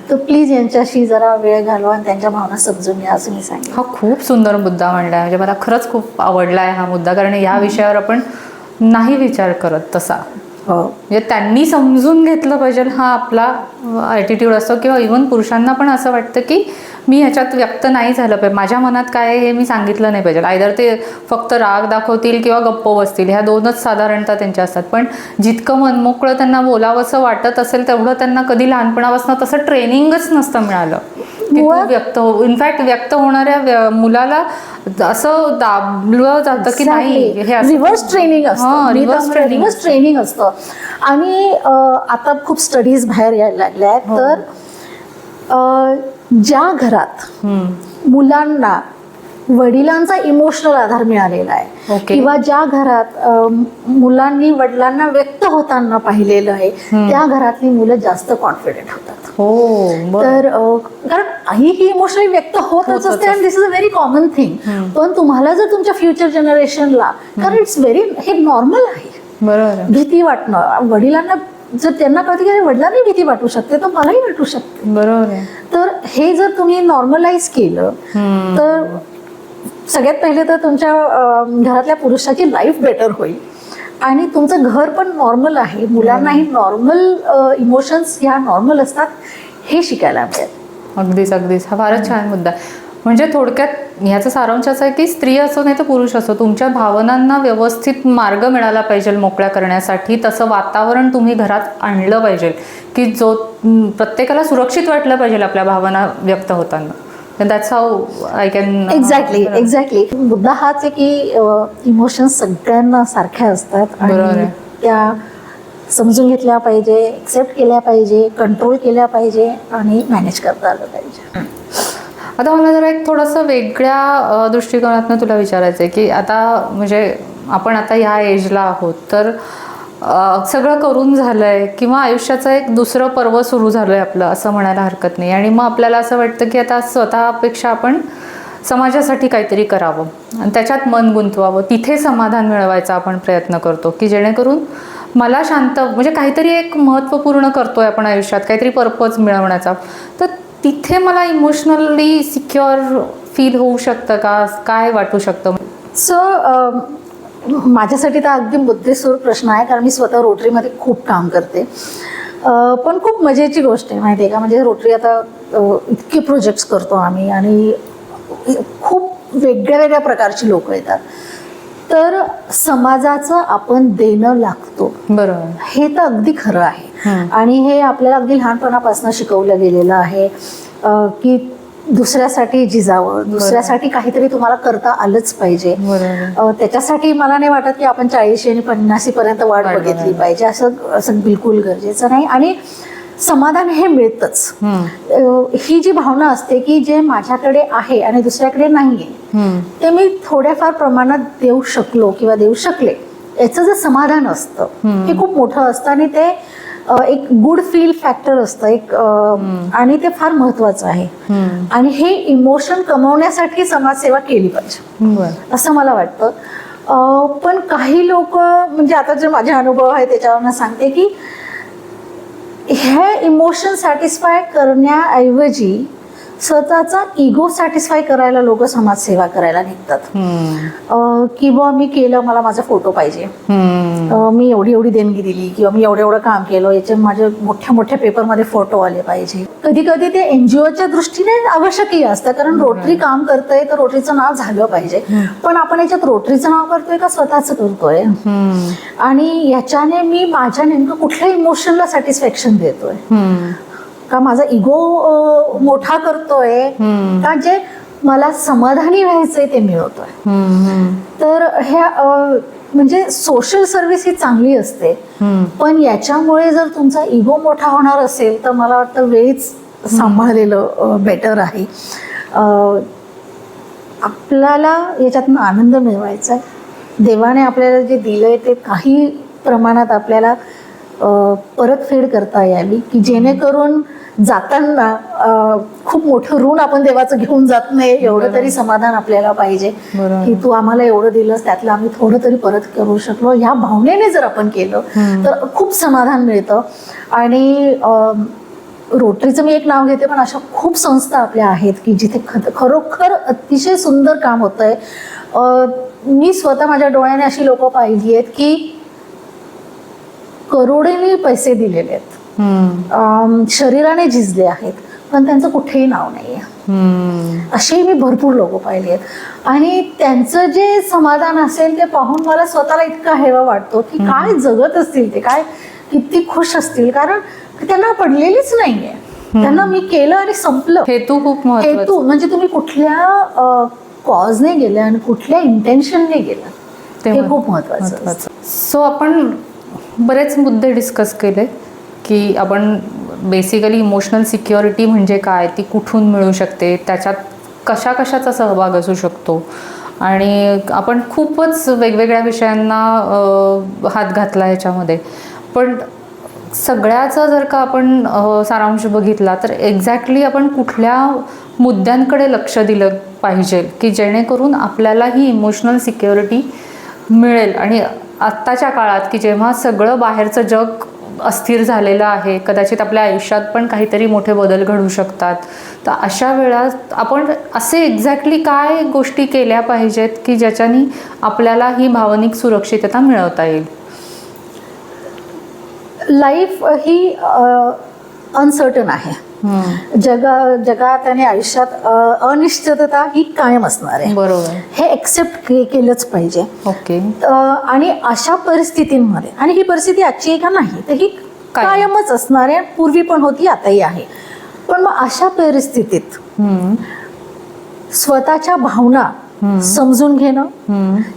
तर प्लीज यांच्याशी जरा वेळ घालवा आणि त्यांच्या भावना समजून घ्या असं मी सांगेन. हा खूप सुंदर मुद्दा मांडलाय, म्हणजे मला खरंच खूप आवडलाय हा मुद्दा, कारण या विषयावर आपण नाही विचार करत तसा. म्हणजे त्यांनी समजून घेतलं पाहिजे हा आपला ॲटिट्यूड असतो. किंवा इव्हन पुरुषांना पण असं वाटतं की मी ह्याच्यात व्यक्त नाही झालं पाहिजे, माझ्या मनात काय आहे हे मी सांगितलं नाही पाहिजे. आयदर ते फक्त राग दाखवतील किंवा गप्प बसतील, ह्या दोनच साधारणतः त्यांच्या असतात. पण जितकं मनमोकळं त्यांना बोलावंसं वाटत असेल तेवढं त्यांना कधी लहानपणापासून तसं ट्रेनिंगच नसतं मिळालं की तू व्यक्त हो. इनफॅक्ट व्यक्त होणाऱ्या मुलाला असं दाबलं जातं की नाही, हे रिव्हर्स ट्रेनिंग असतं. रिव्हर्स ट्रेनिंग असतं. आणि आता खूप स्टडीज बाहेर यायला लागल्या आहेत. तर ज्या घरात मुलांना वडिलांचा इमोशनल आधार मिळालेला आहे किंवा ज्या घरात मुलांनी वडिलांना व्यक्त होताना पाहिलेलं आहे त्या घरातली मुलं जास्त कॉन्फिडेंट होतात. तर कारण आई ही इमोशनली व्यक्त होतच असते आणि this is a very common thing. पण तुम्हाला जर तुमच्या फ्युचर जनरेशनला, कारण इट्स व्हेरी, हे नॉर्मल आहे, बरोबर, भीती वाटणं. वडिलांना जर त्यांना कळते की वडिलांनी भीती वाटू शकते तर मलाही वाटू शकते, बरोबर. तर हे जर तुम्ही नॉर्मलाइज केलं तर सगळ्यात पहिले तर तुमच्या घरातल्या पुरुषाची लाईफ बेटर होईल आणि तुमचं घर पण नॉर्मल आहे. मुलांनाही नॉर्मल इमोशन्स ह्या नॉर्मल असतात हे शिकायला मिळेल. अगदीच अगदीच, हा फारच छान मुद्दा. म्हणजे थोडक्यात ह्याचा सारांश असा आहे की स्त्री असो नाही तर पुरुष असो, तुमच्या भावनांना व्यवस्थित मार्ग मिळाला पाहिजे मोकळ्या करण्यासाठी. तसं वातावरण तुम्ही घरात आणलं पाहिजे की जो प्रत्येकाला सुरक्षित वाटलं पाहिजे आपल्या भावना व्यक्त होताना. That's how I can. Exactly मुद्दा हाच आहे की इमोशन्स सगळ्यांना सारख्या असतात बरोबर आणि आहे. त्या समजून घेतल्या पाहिजे, एक्सेप्ट केल्या पाहिजे, कंट्रोल केल्या पाहिजे आणि मॅनेज करता आलं पाहिजे. आता मला जरा एक थोडंसं वेगळ्या दृष्टिकोनातून तुला विचारायचं आहे की आता म्हणजे आपण आता ह्या एजला आहोत, तर सगळं करून झालं आहे किंवा आयुष्याचं एक दुसरं पर्व सुरू झालं आहे आपलं असं म्हणायला हरकत नाही. आणि मग आपल्याला असं वाटतं की आता स्वतःपेक्षा आपण समाजासाठी काहीतरी करावं आणि त्याच्यात मन गुंतवावं, तिथे समाधान मिळवायचा आपण प्रयत्न करतो की जेणेकरून मला शांत म्हणजे काहीतरी एक महत्त्वपूर्ण करतोय आपण आयुष्यात, काहीतरी पर्पज मिळवण्याचा. तर तिथे मला इमोशनली सिक्युअर फील होऊ शकतं का, काय वाटू शकतं? माझ्यासाठी तर अगदी मुद्देसूद प्रश्न आहे, कारण मी स्वतः रोटरीमध्ये खूप काम करते. पण खूप मजेची गोष्ट आहे माहिती आहे का, म्हणजे रोटरी आता इतके प्रोजेक्ट्स करतो आम्ही आणि खूप वेगळ्या वेगळ्या प्रकारची लोक येतात. तर समाजाचं आपण देणं लागतो, बरोबर, हे तर अगदी खरं आहे. आणि हे आपल्याला अगदी लहानपणापासून शिकवलं गेलेलं आहे की दुसऱ्यासाठी झिजावं, दुसऱ्यासाठी काहीतरी तुम्हाला करता आलंच पाहिजे. त्याच्यासाठी मला नाही वाटत की आपण 40 आणि 50 पर्यंत वाट बघितली पाहिजे, असं बिलकुल गरजेचं नाही. आणि समाधान हे मिळतंच. ही जी भावना असते की जे माझ्याकडे आहे आणि दुसऱ्याकडे नाहीये ते मी थोड्याफार प्रमाणात देऊ शकलो किंवा देऊ शकले, याचं जे समाधान असतं हे खूप मोठं असतं आणि ते एक गुड फील फॅक्टर असतं एक, आणि ते फार महत्वाचं आहे. आणि हे इमोशन कमवण्यासाठी समाजसेवा केली पाहिजे असं मला वाटतं. पण काही लोक म्हणजे आता जे माझे अनुभव आहे त्याच्यावरनं सांगते की हे इमोशन सॅटिस्फाय करण्याऐवजी स्वतःचा इगो सॅटिस्फाय करायला लोक समाजसेवा करायला निघतात. किंवा मी केलं, मला माझा फोटो पाहिजे, मी एवढी एवढी देणगी दिली किंवा मी एवढं एवढं काम केलं, याचे माझे मोठ्या मोठ्या पेपरमध्ये फोटो आले पाहिजे. कधी कधी ते एनजीओच्या दृष्टीने आवश्यकही असतं, कारण रोटरी काम करतंय तर रोटरीचं नाव झालं पाहिजे. पण आपण याच्यात रोटरीचं नाव करतोय का स्वतःच करतोय, आणि याच्याने मी माझ्या नेमकं कुठल्या इमोशनला सॅटिस्फॅक्शन देतोय, का माझा इगो मोठा करतोय, का जे मला समाधानी व्हायचंय ते मिळवतोय. तर ह्या म्हणजे सोशल सर्व्हिस ही चांगली असते, पण याच्यामुळे जर तुमचा इगो मोठा होणार असेल तर मला वाटतं वेळीच सांभाळलेलं बेटर आहे. आपल्याला याच्यातनं आनंद मिळवायचा आहे. देवाने आपल्याला जे दिलंय ते काही प्रमाणात आपल्याला परतफेड करता यावी, की जेणेकरून जाताना खूप मोठं ऋण आपण देवाचं घेऊन जात नाही, एवढं तरी समाधान आपल्याला पाहिजे की तू आम्हाला एवढं दिलंस, त्यातलं आम्ही थोडं तरी परत करू शकलो. ह्या भावनेने जर आपण केलं तर खूप समाधान मिळतं. आणि रोटरीचं मी एक नाव घेते, पण अशा खूप संस्था आपल्या आहेत की जिथे खरोखर अतिशय सुंदर काम होतंय. मी स्वतः माझ्या डोळ्याने अशी लोक पाहिली आहेत की करोडोंनी पैसे दिलेले आहेत, शरीराने झिजले आहेत, पण त्यांचं कुठेही नाव नाहीये. असेही मी भरपूर लोक पाहिले आहेत. आणि त्यांचं जे समाधान असेल ते पाहून मला स्वतःला इतका हेवा वाटतो की काय जगत असतील ते, काय किती खुश असतील, कारण त्यांना पडलेलीच नाहीये. त्यांना मी केलं आणि संपलं. हेतू खूप महत्त्वाचा. हेतू म्हणजे तुम्ही कुठल्या कॉजने गेले आणि कुठल्या इंटेन्शनने गेलं, हे खूप महत्वाचं. सो आपण बरेच मुद्दे डिस्कस केले की आपण बेसिकली इमोशनल सिक्युरिटी म्हणजे काय, ती कुठून मिळू शकते, त्याच्यात कशा कशाचा सहभाग असू शकतो, आणि आपण खूपच वेगवेगळ्या विषयांना हात घातला ह्याच्यामध्ये. पण सगळ्याचा जर का आपण सारांश बघितला तर एक्झॅक्टली आपण कुठल्या मुद्द्यांकडे लक्ष दिलं पाहिजे की जेणेकरून आपल्याला ही इमोशनल सिक्युरिटी मिळेल. आणि आत्ताच्या काळात की जेव्हा सगळं बाहेरचं जग अस्थिर झालेलं आहे, कदाचित आपल्या आयुष्यात पण काहीतरी मोठे बदल घडू शकतात, तर अशा वेळात आपण असे एक्झॅक्टली काय गोष्टी केल्या पाहिजेत की ज्याच्यानी आपल्याला ही भावनिक सुरक्षितता मिळवता येईल? लाईफ ही अनसर्टन आहे. जगात आणि आयुष्यात अनिश्चितता ही कायम असणार आहे. बरोबर. हे एक्सेप्ट केलंच पाहिजे. ओके. आणि अशा परिस्थितींमध्ये, आणि ही परिस्थिती आजची आहे का नाही, तर ही कायमच असणार आहे. पूर्वी पण होती, आताही आहे. पण मग अशा परिस्थितीत स्वतःच्या भावना समजून घेणं,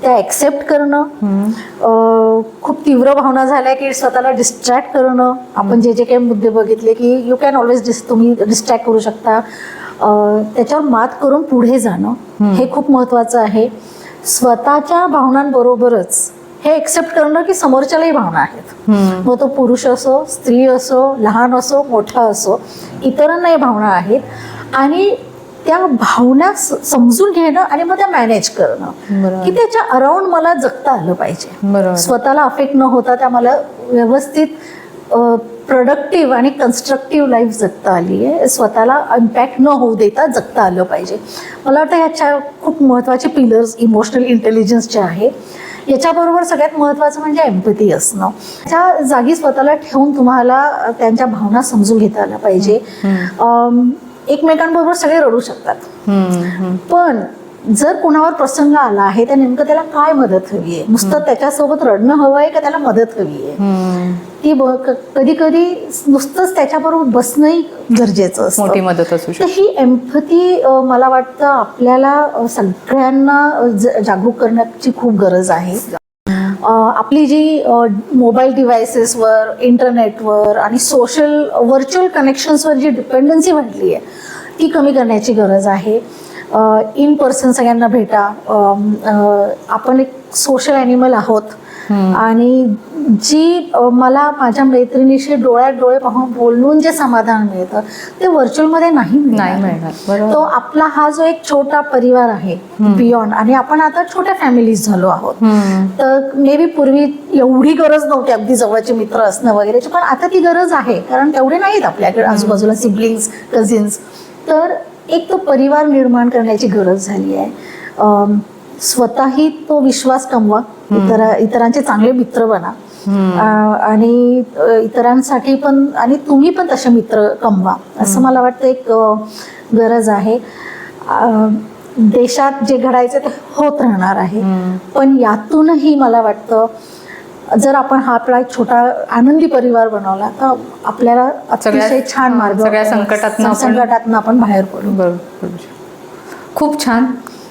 त्या एक्सेप्ट करणं, खूप तीव्र भावना झाल्या की स्वतःला डिस्ट्रॅक्ट करणं. आपण जे जे काही मुद्दे बघितले की यू कॅन ऑलवेज तुम्ही डिस्ट्रॅक्ट करू शकता, त्याच्यावर मात करून पुढे जाणं हे खूप महत्त्वाचं आहे. स्वतःच्या भावनांबरोबरच हे एक्सेप्ट करणं की समोरच्यालाही भावना आहेत, मग तो पुरुष असो, स्त्री असो, लहान असो, मोठा असो, इतरांनाही भावना आहेत. आणि त्या भावना समजून घेणं आणि मग त्या मॅनेज करणं की त्याच्या अराउंड मला जगता आलं पाहिजे. स्वतःला अफेक्ट न होता त्या मला व्यवस्थित प्रोडक्टिव्ह आणि कन्स्ट्रक्टिव्ह लाईफ जगता आली आहे. स्वतःला इम्पॅक्ट न होऊ देता जगता आलं पाहिजे. मला वाटतं ह्याच्या खूप महत्त्वाचे पिलर्स इमोशनल इंटेलिजन्सचे आहे. याच्याबरोबर सगळ्यात महत्त्वाचं म्हणजे एम्पॅथी असणं. त्या जागी स्वतःला ठेवून तुम्हाला त्यांच्या भावना समजून घेता आल्या पाहिजे. एकमेकांबरोबर सगळे रडू शकतात, पण जर कोणावर प्रसंग आला आहे तर नेमकं त्याला काय मदत हवी आहे, नुसतं त्याच्यासोबत रडणं हवं आहे का त्याला मदत हवी आहे, ती कधी कधी नुसतंच त्याच्याबरोबर बसणंही गरजेचं असतं, मोठी मदत असू शकते. तर ही एम्पॅथी मला वाटतं आपल्याला सगळ्यांना जागरूक करण्याची खूप गरज आहे. आपली जी मोबाईल डिव्हायसेसवर, इंटरनेटवर आणि सोशल व्हर्च्युअल कनेक्शन्सवर जी डिपेंडन्सी वाढली आहे ती कमी करण्याची गरज आहे. इन पर्सन सगळ्यांना भेटा. आपण एक सोशल ॲनिमल आहोत आणि जी मला माझ्या मैत्रिणीशी डोळ्यात डोळे पाहून बोलून जे समाधान मिळतं ते व्हर्च्युअलमध्ये नाही मिळणार. तो आपला हा जो एक छोटा परिवार आहे बियॉन्ड, आणि आपण आता छोट्या फॅमिलीज झालो आहोत, तर मे बी पूर्वी एवढी गरज नव्हती अगदी जवळचे मित्र असणं वगैरेची, पण आता ती गरज आहे कारण तेवढे नाहीत आपल्याकडे आजूबाजूला सिबलिंग्स, कझिन्स. तर एक तो परिवार निर्माण करण्याची गरज झाली आहे. स्वतःही तो विश्वास कमवा, इतरांचे चांगले मित्र बना, आणि इतरांसाठी पण, आणि तुम्ही पण तसे मित्र कमवा, असं मला वाटतं एक गरज आहे. देशात जे घडायचं ते होत राहणार आहे, पण यातूनही मला वाटतं जर आपण हा आपला एक छोटा आनंदी परिवार बनवला तर आपल्याला अतिशय छान मार्ग, सगळ्या संकटातनं आपण बाहेर पडू. बरोबर. खूप छान.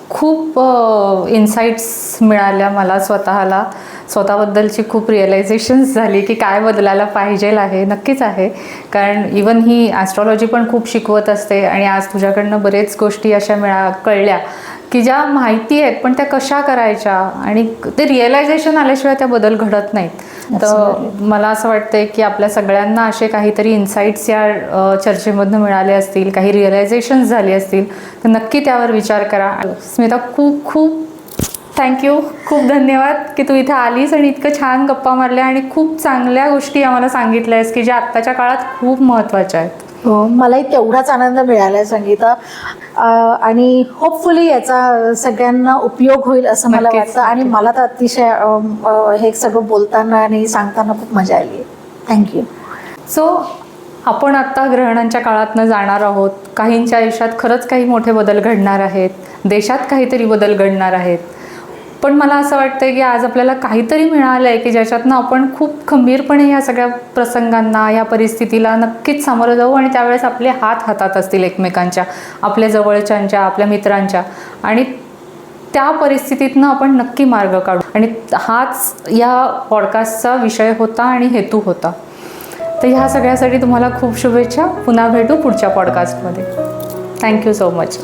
खूप इन्साइट्स मिळाल्या मला स्वतःबद्दलची खूप रिअलायझेशन्स झाली की काय बदलायला पाहिजे आहे. नक्कीच आहे, कारण इवन ही ॲस्ट्रॉलॉजी पण खूप शिकवत असते आणि आज तुझ्याकडनं बरेच गोष्टी अशा कळल्या की ज्या माहिती आहेत पण त्या कशा करायच्या, आणि ते रिअलायझेशन आल्याशिवाय त्या बदल घडत नाहीत. तर मला असं वाटतंय की आपल्या सगळ्यांना असे काहीतरी इन्साइट्स या चर्चेमधनं मिळाले असतील, काही रिअलायझेशन्स झाली असतील तर नक्की त्यावर विचार करा. स्मिता, खूप खूप थँक्यू, खूप धन्यवाद की तू इथे आलीस आणि इतकं छान गप्पा मारल्या आणि खूप चांगल्या गोष्टी आम्हाला सांगितल्यास की ज्या आत्ताच्या काळात खूप महत्त्वाच्या आहेत. हो, मलाही तेवढाच आनंद मिळाला संगीता, आणि होपफुली याचा सगळ्यांना उपयोग होईल असं मला वाटतं. आणि मला तर अतिशय हे सगळं बोलताना आणि सांगताना खूप मजा आली. थँक्यू. सो आपण आत्ता ग्रहणांच्या काळातनं जाणार आहोत. काहींच्या आयुष्यात खरंच काही मोठे बदल घडणार आहेत, देशात काहीतरी बदल घडणार आहेत. पण मला असं वाटतं की आज आपल्याला काहीतरी मिळालं आहे की ज्याच्यातनं आपण खूप खंबीरपणे या सगळ्या प्रसंगांना, या परिस्थितीला नक्कीच सामोरं जाऊ, आणि त्यावेळेस आपले हात हातात असतील एकमेकांच्या, आपल्या जवळच्यांच्या, आपल्या मित्रांच्या, आणि त्या परिस्थितीतनं आपण नक्की मार्ग काढू. आणि हाच या पॉडकास्टचा विषय होता आणि हेतू होता. तर ह्या सगळ्यासाठी तुम्हाला खूप शुभेच्छा. पुन्हा भेटू पुढच्या पॉडकास्टमध्ये. Thank you so much.